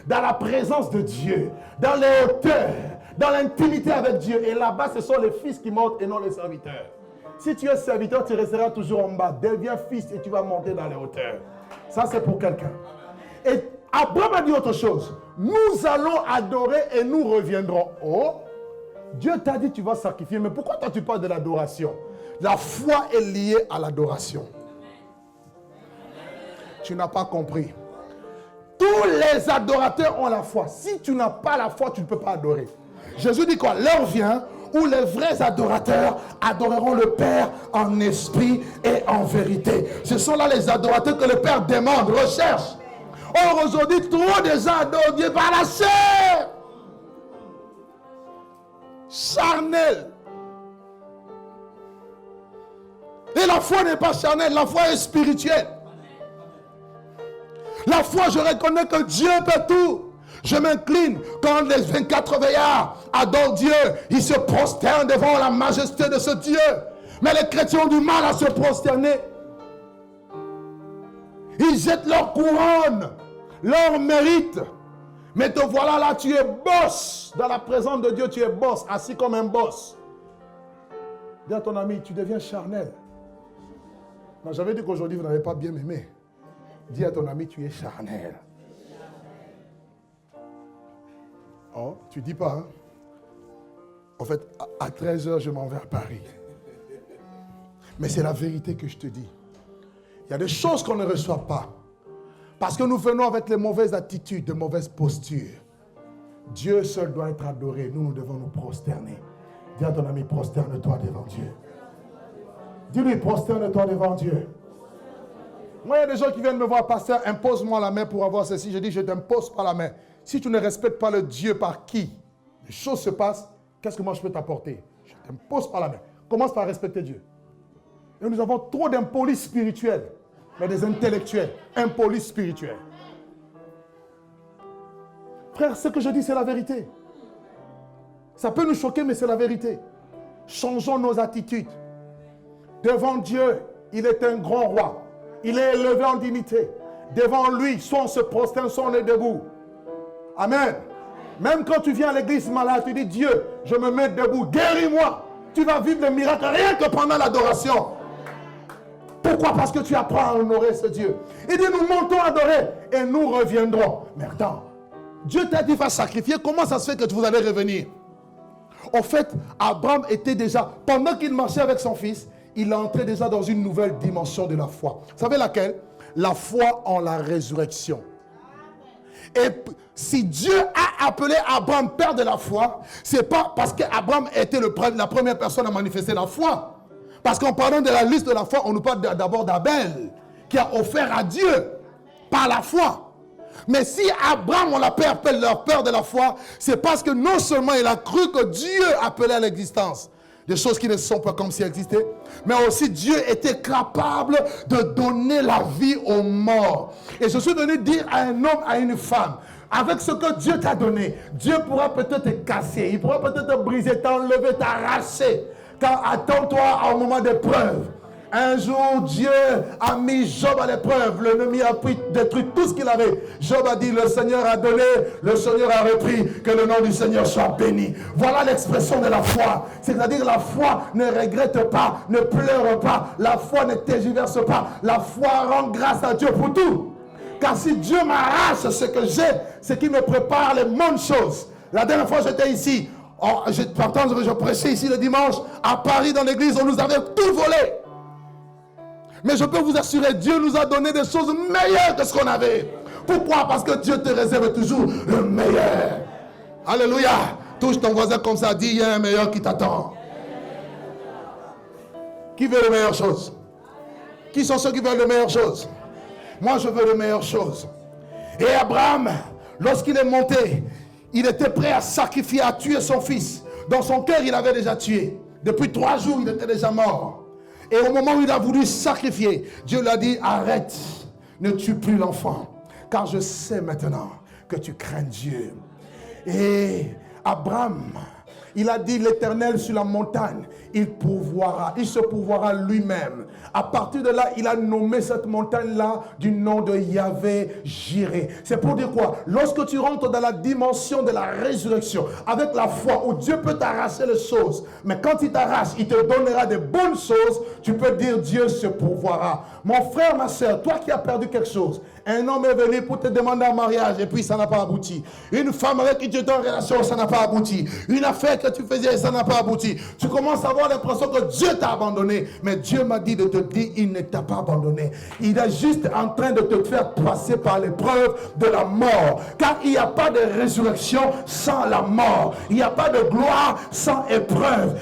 Speaker 1: dans la présence de Dieu, dans les hauteurs, dans l'intimité avec Dieu. Et là-bas, ce sont les fils qui montent et non les serviteurs. Si tu es serviteur, tu resteras toujours en bas. Deviens fils et tu vas monter dans les hauteurs. Ça, c'est pour quelqu'un. Et Abraham a dit autre chose. Nous allons adorer et nous reviendrons. Oh, Dieu t'a dit tu vas sacrifier. Mais pourquoi toi tu parles de l'adoration? La foi est liée à l'adoration. Tu n'as pas compris. Tous les adorateurs ont la foi. Si tu n'as pas la foi, tu ne peux pas adorer. Jésus dit quoi? L'heure vient où les vrais adorateurs adoreront le Père en esprit et en vérité. Ce sont là les adorateurs que le Père demande, recherche. Or aujourd'hui, trop de gens adorent Dieu par la chair. Charnel. Et la foi n'est pas charnelle, la foi est spirituelle. La foi, je reconnais que Dieu peut tout. Je m'incline quand les 24 veillards adorent Dieu. Ils se prosternent devant la majesté de ce Dieu. Mais les chrétiens ont du mal à se prosterner. Ils jettent leur couronne, leur mérite. Mais te voilà là, tu es boss. Dans la présence de Dieu, tu es boss, assis comme un boss. Dis à ton ami, tu deviens charnel. Non, j'avais dit qu'aujourd'hui, vous n'avez pas bien m'aimer. Dis à ton ami, tu es charnel. Oh, tu dis pas, hein? En fait, à 13h, je m'en vais à Paris. Mais c'est la vérité que je te dis. Il y a des choses qu'on ne reçoit pas. Parce que nous venons avec les mauvaises attitudes, de mauvaises postures. Dieu seul doit être adoré. Nous devons nous prosterner. Dis à ton ami, prosterne-toi devant Dieu. Dis-lui, prosterne-toi devant Dieu. Moi, il y a des gens qui viennent me voir, pasteur, impose-moi la main pour avoir ceci. Je dis, je ne t'impose pas la main. Si tu ne respectes pas le Dieu par qui les choses se passent, qu'est-ce que moi je peux t'apporter? Je ne t'impose pas la main. Commence par respecter Dieu. Et nous avons trop d'impolis spirituels, mais des intellectuels, impolis spirituels. Frère, ce que je dis, c'est la vérité. Ça peut nous choquer, mais c'est la vérité. Changeons nos attitudes. Devant Dieu, il est un grand roi. Il est élevé en dignité. Devant lui, soit on se prosterne, soit on est debout. Amen. Même quand tu viens à l'église malade, tu dis, Dieu, je me mets debout, guéris-moi. Tu vas vivre des miracles rien que pendant l'adoration. Pourquoi? Parce que tu apprends à honorer ce Dieu. Il dit, nous montons adorer et nous reviendrons. Mais attends, Dieu t'a dit, va sacrifier. Comment ça se fait que vous allez revenir? En fait, Abraham était déjà, pendant qu'il marchait avec son fils, il est entré déjà dans une nouvelle dimension de la foi. Vous savez laquelle? La foi en la résurrection. Et si Dieu a appelé Abraham père de la foi, c'est pas parce qu'Abraham était la première personne à manifester la foi. Parce qu'en parlant de la liste de la foi, on nous parle d'abord d'Abel, qui a offert à Dieu par la foi. Mais si Abraham, on l'appelle leur père de la foi, c'est parce que non seulement il a cru que Dieu appelait à l'existence des choses qui ne sont pas comme si elles existaient, mais aussi Dieu était capable de donner la vie aux morts. Et je suis venu dire à un homme, à une femme, avec ce que Dieu t'a donné, Dieu pourra peut-être te casser, il pourra peut-être te briser, t'enlever, t'arracher. car attends-toi à un moment d'épreuve. Un jour, Dieu a mis Job à l'épreuve. L'ennemi a détruit tout ce qu'il avait. Job a dit, le Seigneur a donné, le Seigneur a repris, que le nom du Seigneur soit béni. Voilà l'expression de la foi. C'est-à-dire la foi ne regrette pas, ne pleure pas. La foi ne tergiverse pas. La foi rend grâce à Dieu pour tout. Car si Dieu m'arrache ce que j'ai, c'est qu'il me prépare les bonnes choses. La dernière fois, j'étais ici. Je prêchais ici le dimanche. À Paris, dans l'église, on nous avait tout volé. Mais je peux vous assurer, Dieu nous a donné des choses meilleures que ce qu'on avait. Pourquoi? Parce que Dieu te réserve toujours le meilleur. Alléluia. Touche ton voisin comme ça, dis, il y a un meilleur qui t'attend. Qui veut les meilleures choses? Qui sont ceux qui veulent les meilleures choses? Moi, je veux les meilleures choses. Et Abraham, lorsqu'il est monté, il était prêt à sacrifier, à tuer son fils. Dans son cœur, il avait déjà tué. Depuis 3 jours, il était déjà mort. Et au moment où il a voulu sacrifier, Dieu lui a dit, arrête, ne tue plus l'enfant, car je sais maintenant que tu crains Dieu. Et Abraham, il a dit, l'Éternel sur la montagne, il se pourvoira lui-même. À partir de là, il a nommé cette montagne-là du nom de Yahvé Jireh. C'est pour dire quoi? Lorsque tu rentres dans la dimension de la résurrection, avec la foi, où Dieu peut t'arracher les choses, mais quand il t'arrache, il te donnera des bonnes choses, tu peux dire Dieu se pourvoira. Mon frère, ma soeur, toi qui as perdu quelque chose, un homme est venu pour te demander un mariage et puis ça n'a pas abouti. Une femme avec qui tu étais en relation, ça n'a pas abouti. Une affaire que tu faisais, ça n'a pas abouti. Tu commences à avoir l'impression que Dieu t'a abandonné. Mais Dieu m'a dit de te dire, il ne t'a pas abandonné. Il est juste en train de te faire passer par l'épreuve de la mort. Car il n'y a pas de résurrection sans la mort. Il n'y a pas de gloire sans épreuve.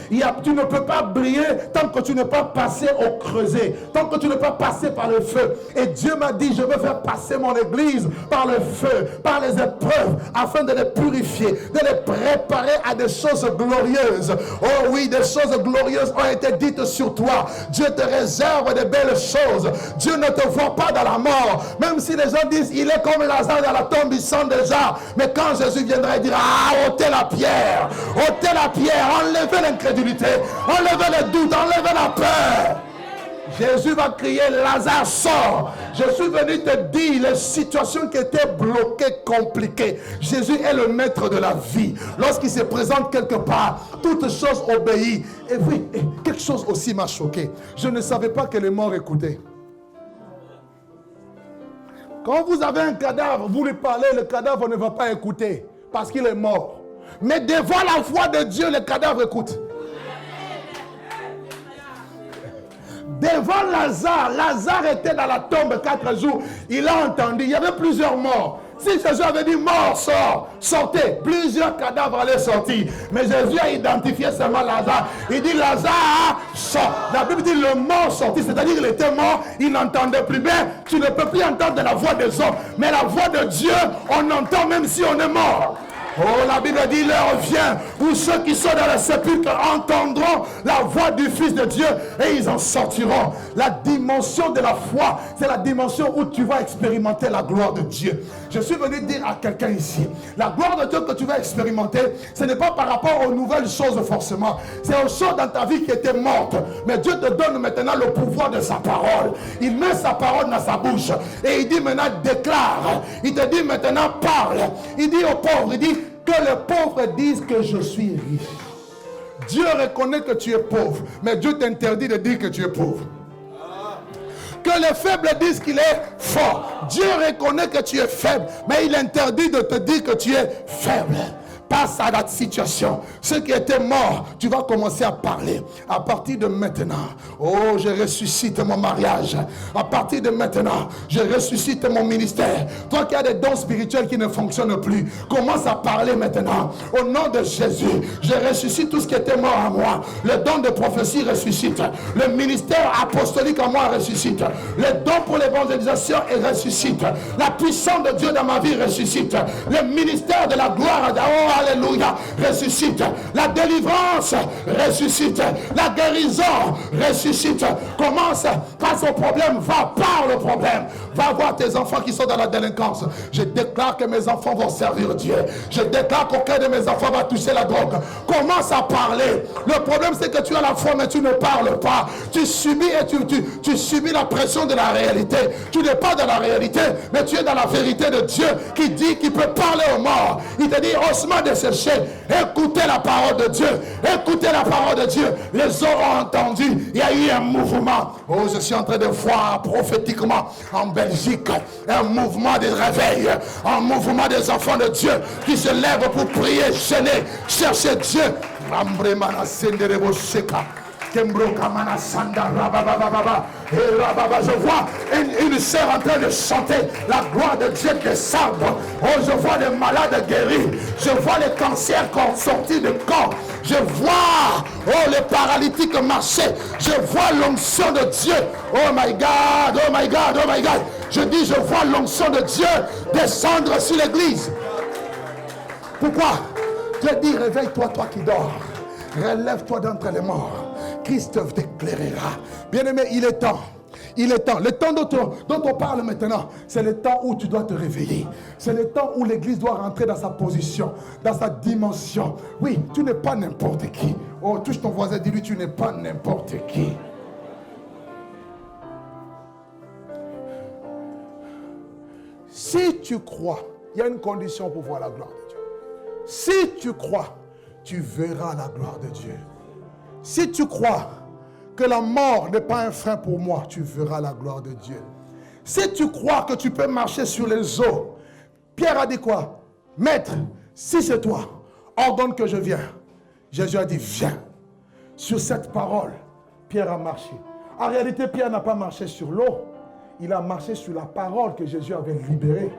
Speaker 1: Tu ne peux pas briller tant que tu n'es pas passé au creuset. Tant que tu n'es pas passé par le feu. Et Dieu m'a dit, je veux faire passer mon église par le feu, par les épreuves, afin de les purifier, de les préparer à des choses glorieuses. Oh oui, des choses glorieuses ont été dites sur toi. Dieu te réserve de belles choses. Dieu ne te voit pas dans la mort. Même si les gens disent, il est comme Lazare dans la tombe, il sent déjà. Mais quand Jésus viendra, il dira, ôtez la pierre, enlevez l'incrédulité, enlevez les doutes, enlevez la peur. Jésus va crier, Lazare sort. Je suis venu te dire les situations qui étaient bloquées, compliquées. Jésus est le maître de la vie. Lorsqu'il se présente quelque part, toute chose obéit. Et oui, quelque chose aussi m'a choqué. Je ne savais pas que les morts écoutaient. Quand vous avez un cadavre, vous lui parlez, le cadavre ne va pas écouter parce qu'il est mort. Mais devant la voix de Dieu, le cadavre écoute. Devant Lazare était dans la tombe 4 jours. Il a entendu, il y avait plusieurs morts. Si Jésus avait dit mort, sort, sortez, plusieurs cadavres allaient sortir. Mais Jésus a identifié seulement Lazare. Il dit Lazare, sort. La Bible dit le mort sorti, c'est-à-dire qu'il était mort, il n'entendait plus bien. Tu ne peux plus entendre la voix des hommes. Mais la voix de Dieu, on entend même si on est mort. Oh, la Bible dit, l'heure vient où ceux qui sont dans la sépulcre entendront la voix du Fils de Dieu et ils en sortiront. La dimension de la foi, c'est la dimension où tu vas expérimenter la gloire de Dieu. Je suis venu dire à quelqu'un ici, la gloire de Dieu que tu vas expérimenter, ce n'est pas par rapport aux nouvelles choses forcément. C'est aux choses dans ta vie qui étaient mortes. Mais Dieu te donne maintenant le pouvoir de sa parole. Il met sa parole dans sa bouche et il dit maintenant déclare. Il te dit maintenant parle. Il dit aux pauvres, il dit que les pauvres disent que je suis riche. Dieu reconnaît que tu es pauvre, mais Dieu t'interdit de dire que tu es pauvre. Que les faibles disent qu'il est fort. Dieu reconnaît que tu es faible, mais il interdit de te dire que tu es faible. Passe à la situation. Ceux qui étaient morts, tu vas commencer à parler. À partir de maintenant, oh, je ressuscite mon mariage. À partir de maintenant, je ressuscite mon ministère. Toi qui as des dons spirituels qui ne fonctionnent plus, commence à parler maintenant. Au nom de Jésus, je ressuscite tout ce qui était mort en moi. Le don de prophétie ressuscite. Le ministère apostolique en moi ressuscite. Le don pour l'évangélisation ressuscite. La puissance de Dieu dans ma vie ressuscite. Le ministère de la gloire, alléluia, ressuscite. La délivrance ressuscite. La guérison ressuscite. Commence par Face au problème, va par le problème. Va voir tes enfants qui sont dans la délinquance. Je déclare que mes enfants vont servir Dieu. Je déclare qu'aucun de mes enfants va toucher la drogue. Commence à parler. Le problème, c'est que tu as la foi, mais tu ne parles pas. Tu subis et tu subis la pression de la réalité. Tu n'es pas dans la réalité, mais tu es dans la vérité de Dieu qui dit qu'il peut parler aux morts. Il te dit, osement de sécher. Écoutez la parole de Dieu. Écoutez la parole de Dieu. Les hommes ont entendu. Il y a eu un mouvement. Oh, je suis en train de voir prophétiquement en Belgique un mouvement de réveil. Un mouvement des enfants de Dieu qui se lèvent pour prier, gêner, chercher Dieu. Je vois une sœur en train de chanter la gloire de Dieu descendre. Oh, je vois les malades guéris. Je vois les cancers sortis de corps. Je vois les paralytiques marcher. Je vois l'onction de Dieu. Oh my God, oh my God, oh my God. Je dis, je vois l'onction de Dieu descendre sur l'église. Pourquoi? Dieu dit, réveille-toi, toi qui dors. Relève-toi d'entre les morts. Christ t'éclairera. Bien-aimé, il est temps. Il est temps. Le temps dont on parle maintenant, c'est le temps où tu dois te réveiller. C'est le temps où l'église doit rentrer dans sa position, dans sa dimension. Oui, tu n'es pas n'importe qui. Oh, touche ton voisin, dis-lui, tu n'es pas n'importe qui. Si tu crois, il y a une condition pour voir la gloire de Dieu. Si tu crois, tu verras la gloire de Dieu. Si tu crois que la mort n'est pas un frein pour moi, tu verras la gloire de Dieu. Si tu crois que tu peux marcher sur les eaux, Pierre a dit quoi? Maître, si c'est toi, ordonne que je vienne. Jésus a dit, viens. Sur cette parole, Pierre a marché. En réalité, Pierre n'a pas marché sur l'eau. Il a marché sur la parole que Jésus avait libérée.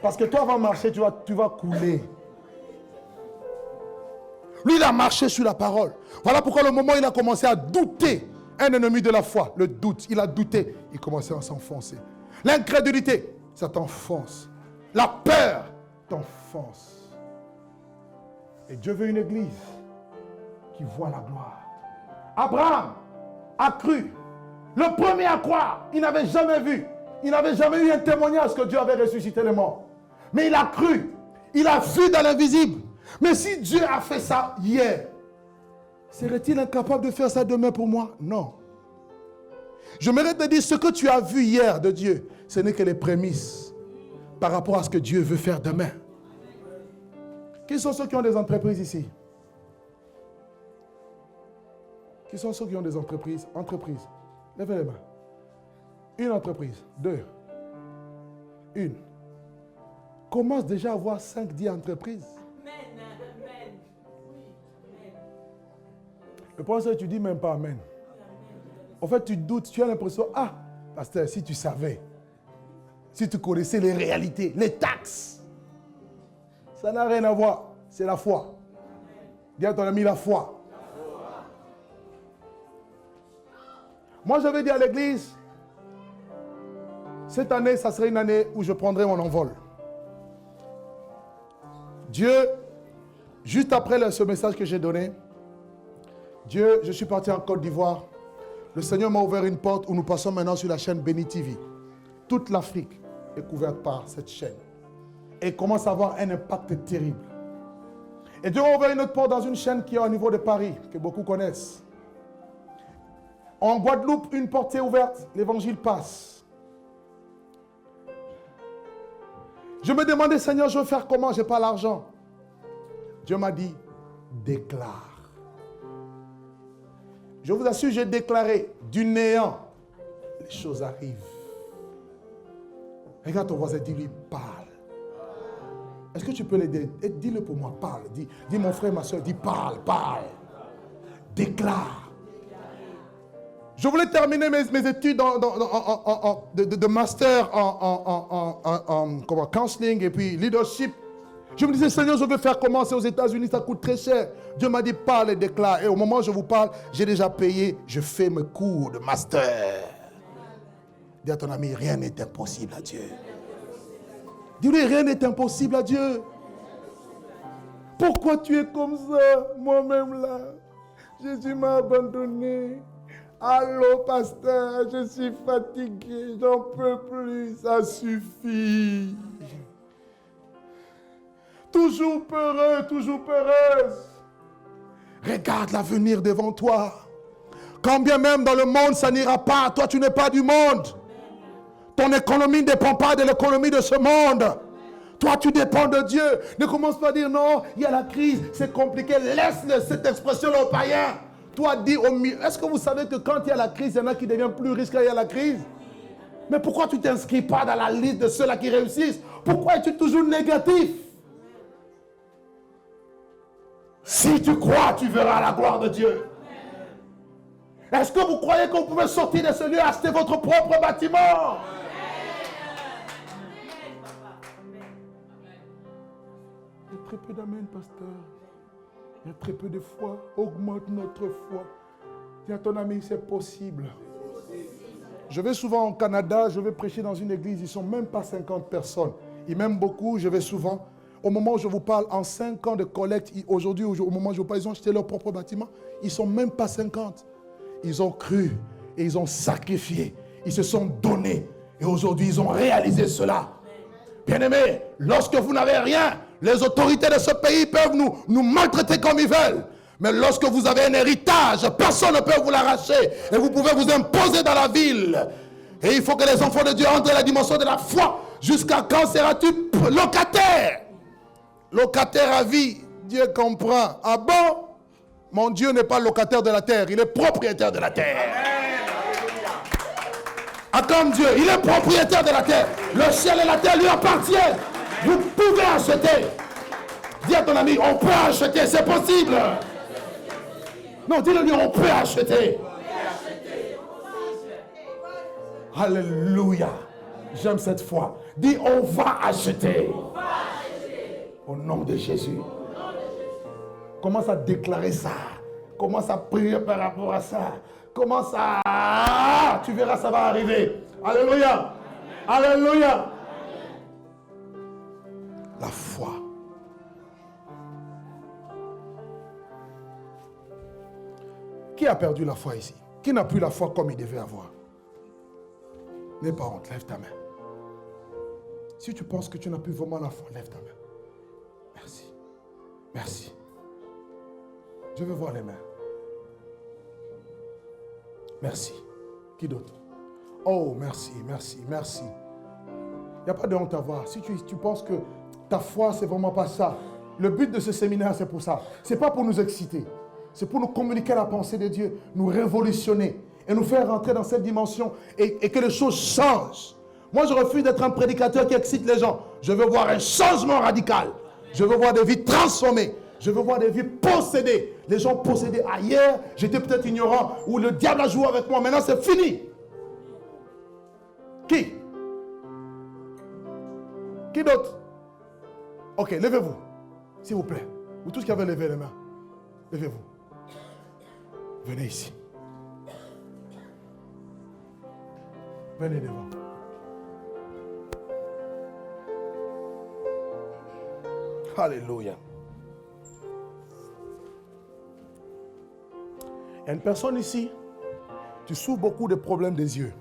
Speaker 1: Parce que toi, avant de marcher, tu vas couler. Lui, il a marché sur la parole. Voilà pourquoi le moment où il a commencé à douter, un ennemi de la foi, le doute, il a douté, il commençait à s'enfoncer. L'incrédulité, ça t'enfonce. La peur t'enfonce. Et Dieu veut une église qui voit la gloire. Abraham a cru. Le premier à croire, il n'avait jamais vu. Il n'avait jamais eu un témoignage que Dieu avait ressuscité les morts. Mais il a cru. Il a vu dans l'invisible. Mais si Dieu a fait ça hier, serait-il incapable de faire ça demain pour moi? Non. Je mérite de dire, ce que tu as vu hier de Dieu, ce n'est que les prémices par rapport à ce que Dieu veut faire demain. Qui sont ceux qui ont des entreprises ici? Qui sont ceux qui ont des entreprises? Entreprises. Levez les mains. Une entreprise, deux. Une. Commence déjà à avoir 5-10 entreprises. Le problème, c'est que tu ne dis même pas Amen. En fait, tu doutes, tu as l'impression, ah, pasteur, si tu savais, si tu connaissais les réalités, les taxes, ça n'a rien à voir, c'est la foi. Dis à ton ami la foi. Moi, j'avais dit à l'église, cette année, ça serait une année où je prendrai mon envol. Dieu, juste après ce message que j'ai donné, Dieu, je suis parti en Côte d'Ivoire. Le Seigneur m'a ouvert une porte où nous passons maintenant sur la chaîne Béni TV. Toute l'Afrique est couverte par cette chaîne. Et commence à avoir un impact terrible. Et Dieu m'a ouvert une autre porte dans une chaîne qui est au niveau de Paris, que beaucoup connaissent. En Guadeloupe, une porte est ouverte, l'évangile passe. Je me demandais, Seigneur, je veux faire comment? Je n'ai pas l'argent. Dieu m'a dit, déclare. Je vous assure, j'ai déclaré du néant, les choses arrivent. Regarde ton voisin, dis-lui, parle. Est-ce que tu peux l'aider? Dis-le pour moi, parle. Dis mon frère, ma soeur, dis parle, parle. Déclare. Je voulais terminer mes études de master en counseling et puis leadership. Je me disais, Seigneur, je veux faire commencer aux États-Unis, ça coûte très cher. Dieu m'a dit, parle et déclare. Et au moment où je vous parle, j'ai déjà payé, je fais mes cours de master. Dis à ton ami, rien n'est impossible à Dieu. Dis-lui, rien n'est impossible à Dieu. Pourquoi tu es comme ça, moi-même là? Jésus m'a abandonné. Allô, pasteur, je suis fatigué, j'en peux plus, ça suffit. Toujours peureux, toujours peureuse. Regarde l'avenir devant toi. Quand bien même dans le monde, ça n'ira pas. Toi, tu n'es pas du monde. Ton économie ne dépend pas de l'économie de ce monde. Toi, tu dépends de Dieu. Ne commence pas à dire non, il y a la crise, c'est compliqué. Laisse cette expression-là aux païens. Toi, dis au milieu. Est-ce que vous savez que quand il y a la crise, il y en a qui deviennent plus riches quand il y a la crise? Mais pourquoi tu ne t'inscris pas dans la liste de ceux-là qui réussissent? Pourquoi es-tu toujours négatif? Si tu crois, tu verras la gloire de Dieu. Est-ce que vous croyez que vous pouvez sortir de ce lieu et acheter votre propre bâtiment? Il y a très peu d'amen, pasteur. Il y a très peu de foi. Augmente notre foi. Dis à ton ami, c'est possible. Je vais souvent au Canada, je vais prêcher dans une église, ils ne sont même pas 50 personnes. Ils m'aiment beaucoup, je vais souvent. Au moment où je vous parle, en 5 ans de collecte, aujourd'hui, au moment où je vous parle, ils ont acheté leur propre bâtiment. Ils ne sont même pas 50. Ils ont cru et ils ont sacrifié. Ils se sont donnés. Et aujourd'hui, ils ont réalisé cela. Bien-aimés, lorsque vous n'avez rien, les autorités de ce pays peuvent nous maltraiter comme ils veulent. Mais lorsque vous avez un héritage, personne ne peut vous l'arracher. Et vous pouvez vous imposer dans la ville. Et il faut que les enfants de Dieu entrent dans la dimension de la foi. Jusqu'à quand seras-tu locataire? Locataire à vie. Dieu comprend. Ah bon? Mon Dieu n'est pas locataire de la terre. Il est propriétaire de la terre. Ah, comme Dieu, il est propriétaire de la terre. Le ciel et la terre lui appartiennent. Vous pouvez acheter. Dis à ton ami, on peut acheter, c'est possible. Non, dis-le-lui, on peut acheter. Alléluia. J'aime cette foi. Dis, on va acheter. Au nom de Jésus. Commence à déclarer ça. Commence à prier par rapport à ça. Commence à... Tu verras, ça va arriver. Alléluia. Alléluia. La foi. Qui a perdu la foi ici? Qui n'a plus la foi comme il devait avoir? N'aie pas honte, lève ta main. Si tu penses que tu n'as plus vraiment la foi, lève ta main. Merci. Merci. Je veux voir les mains. Merci. Qui d'autre? Oh, merci, merci, merci. Il n'y a pas de honte à voir. Si tu penses que ta foi, c'est vraiment pas ça. Le but de ce séminaire, c'est pour ça. Ce n'est pas pour nous exciter. C'est pour nous communiquer la pensée de Dieu, nous révolutionner et nous faire rentrer dans cette dimension et que les choses changent. Moi, je refuse d'être un prédicateur qui excite les gens. Je veux voir un changement radical. Je veux voir des vies transformées. Je veux voir des vies possédées. Les gens possédés. Hier, j'étais peut-être ignorant, où le diable a joué avec moi. Maintenant, c'est fini. Qui? Qui d'autre? Ok, levez-vous. S'il vous plaît. Vous tous qui avez levé les mains. Levez-vous. Venez ici. Venez devant. Alléluia. Il y a une personne ici, tu souffres beaucoup de problèmes des yeux.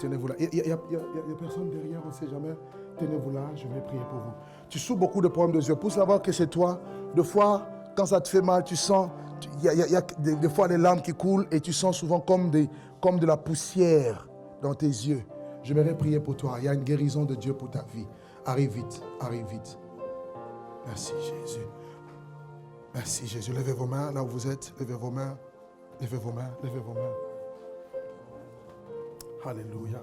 Speaker 1: Tenez-vous là. Il y a personne derrière, on ne sait jamais. Tenez-vous là, je vais prier pour vous. Tu souffres beaucoup de problèmes des yeux. Pour savoir que chez toi, des fois, quand ça te fait mal, tu sens, il y a des fois des larmes qui coulent et tu sens souvent comme de la poussière dans tes yeux. Je vais prier pour toi. Il y a une guérison de Dieu pour ta vie. Arrive vite, arrive vite. Merci Jésus. Merci Jésus. Levez vos mains là où vous êtes. Levez vos mains. Levez vos mains. Levez vos mains. Alléluia.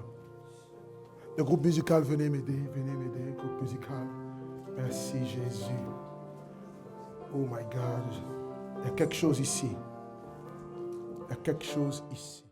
Speaker 1: Le groupe musical, venez m'aider. Venez m'aider. Groupe musical. Merci Jésus. Oh my God. Il y a quelque chose ici. Il y a quelque chose ici.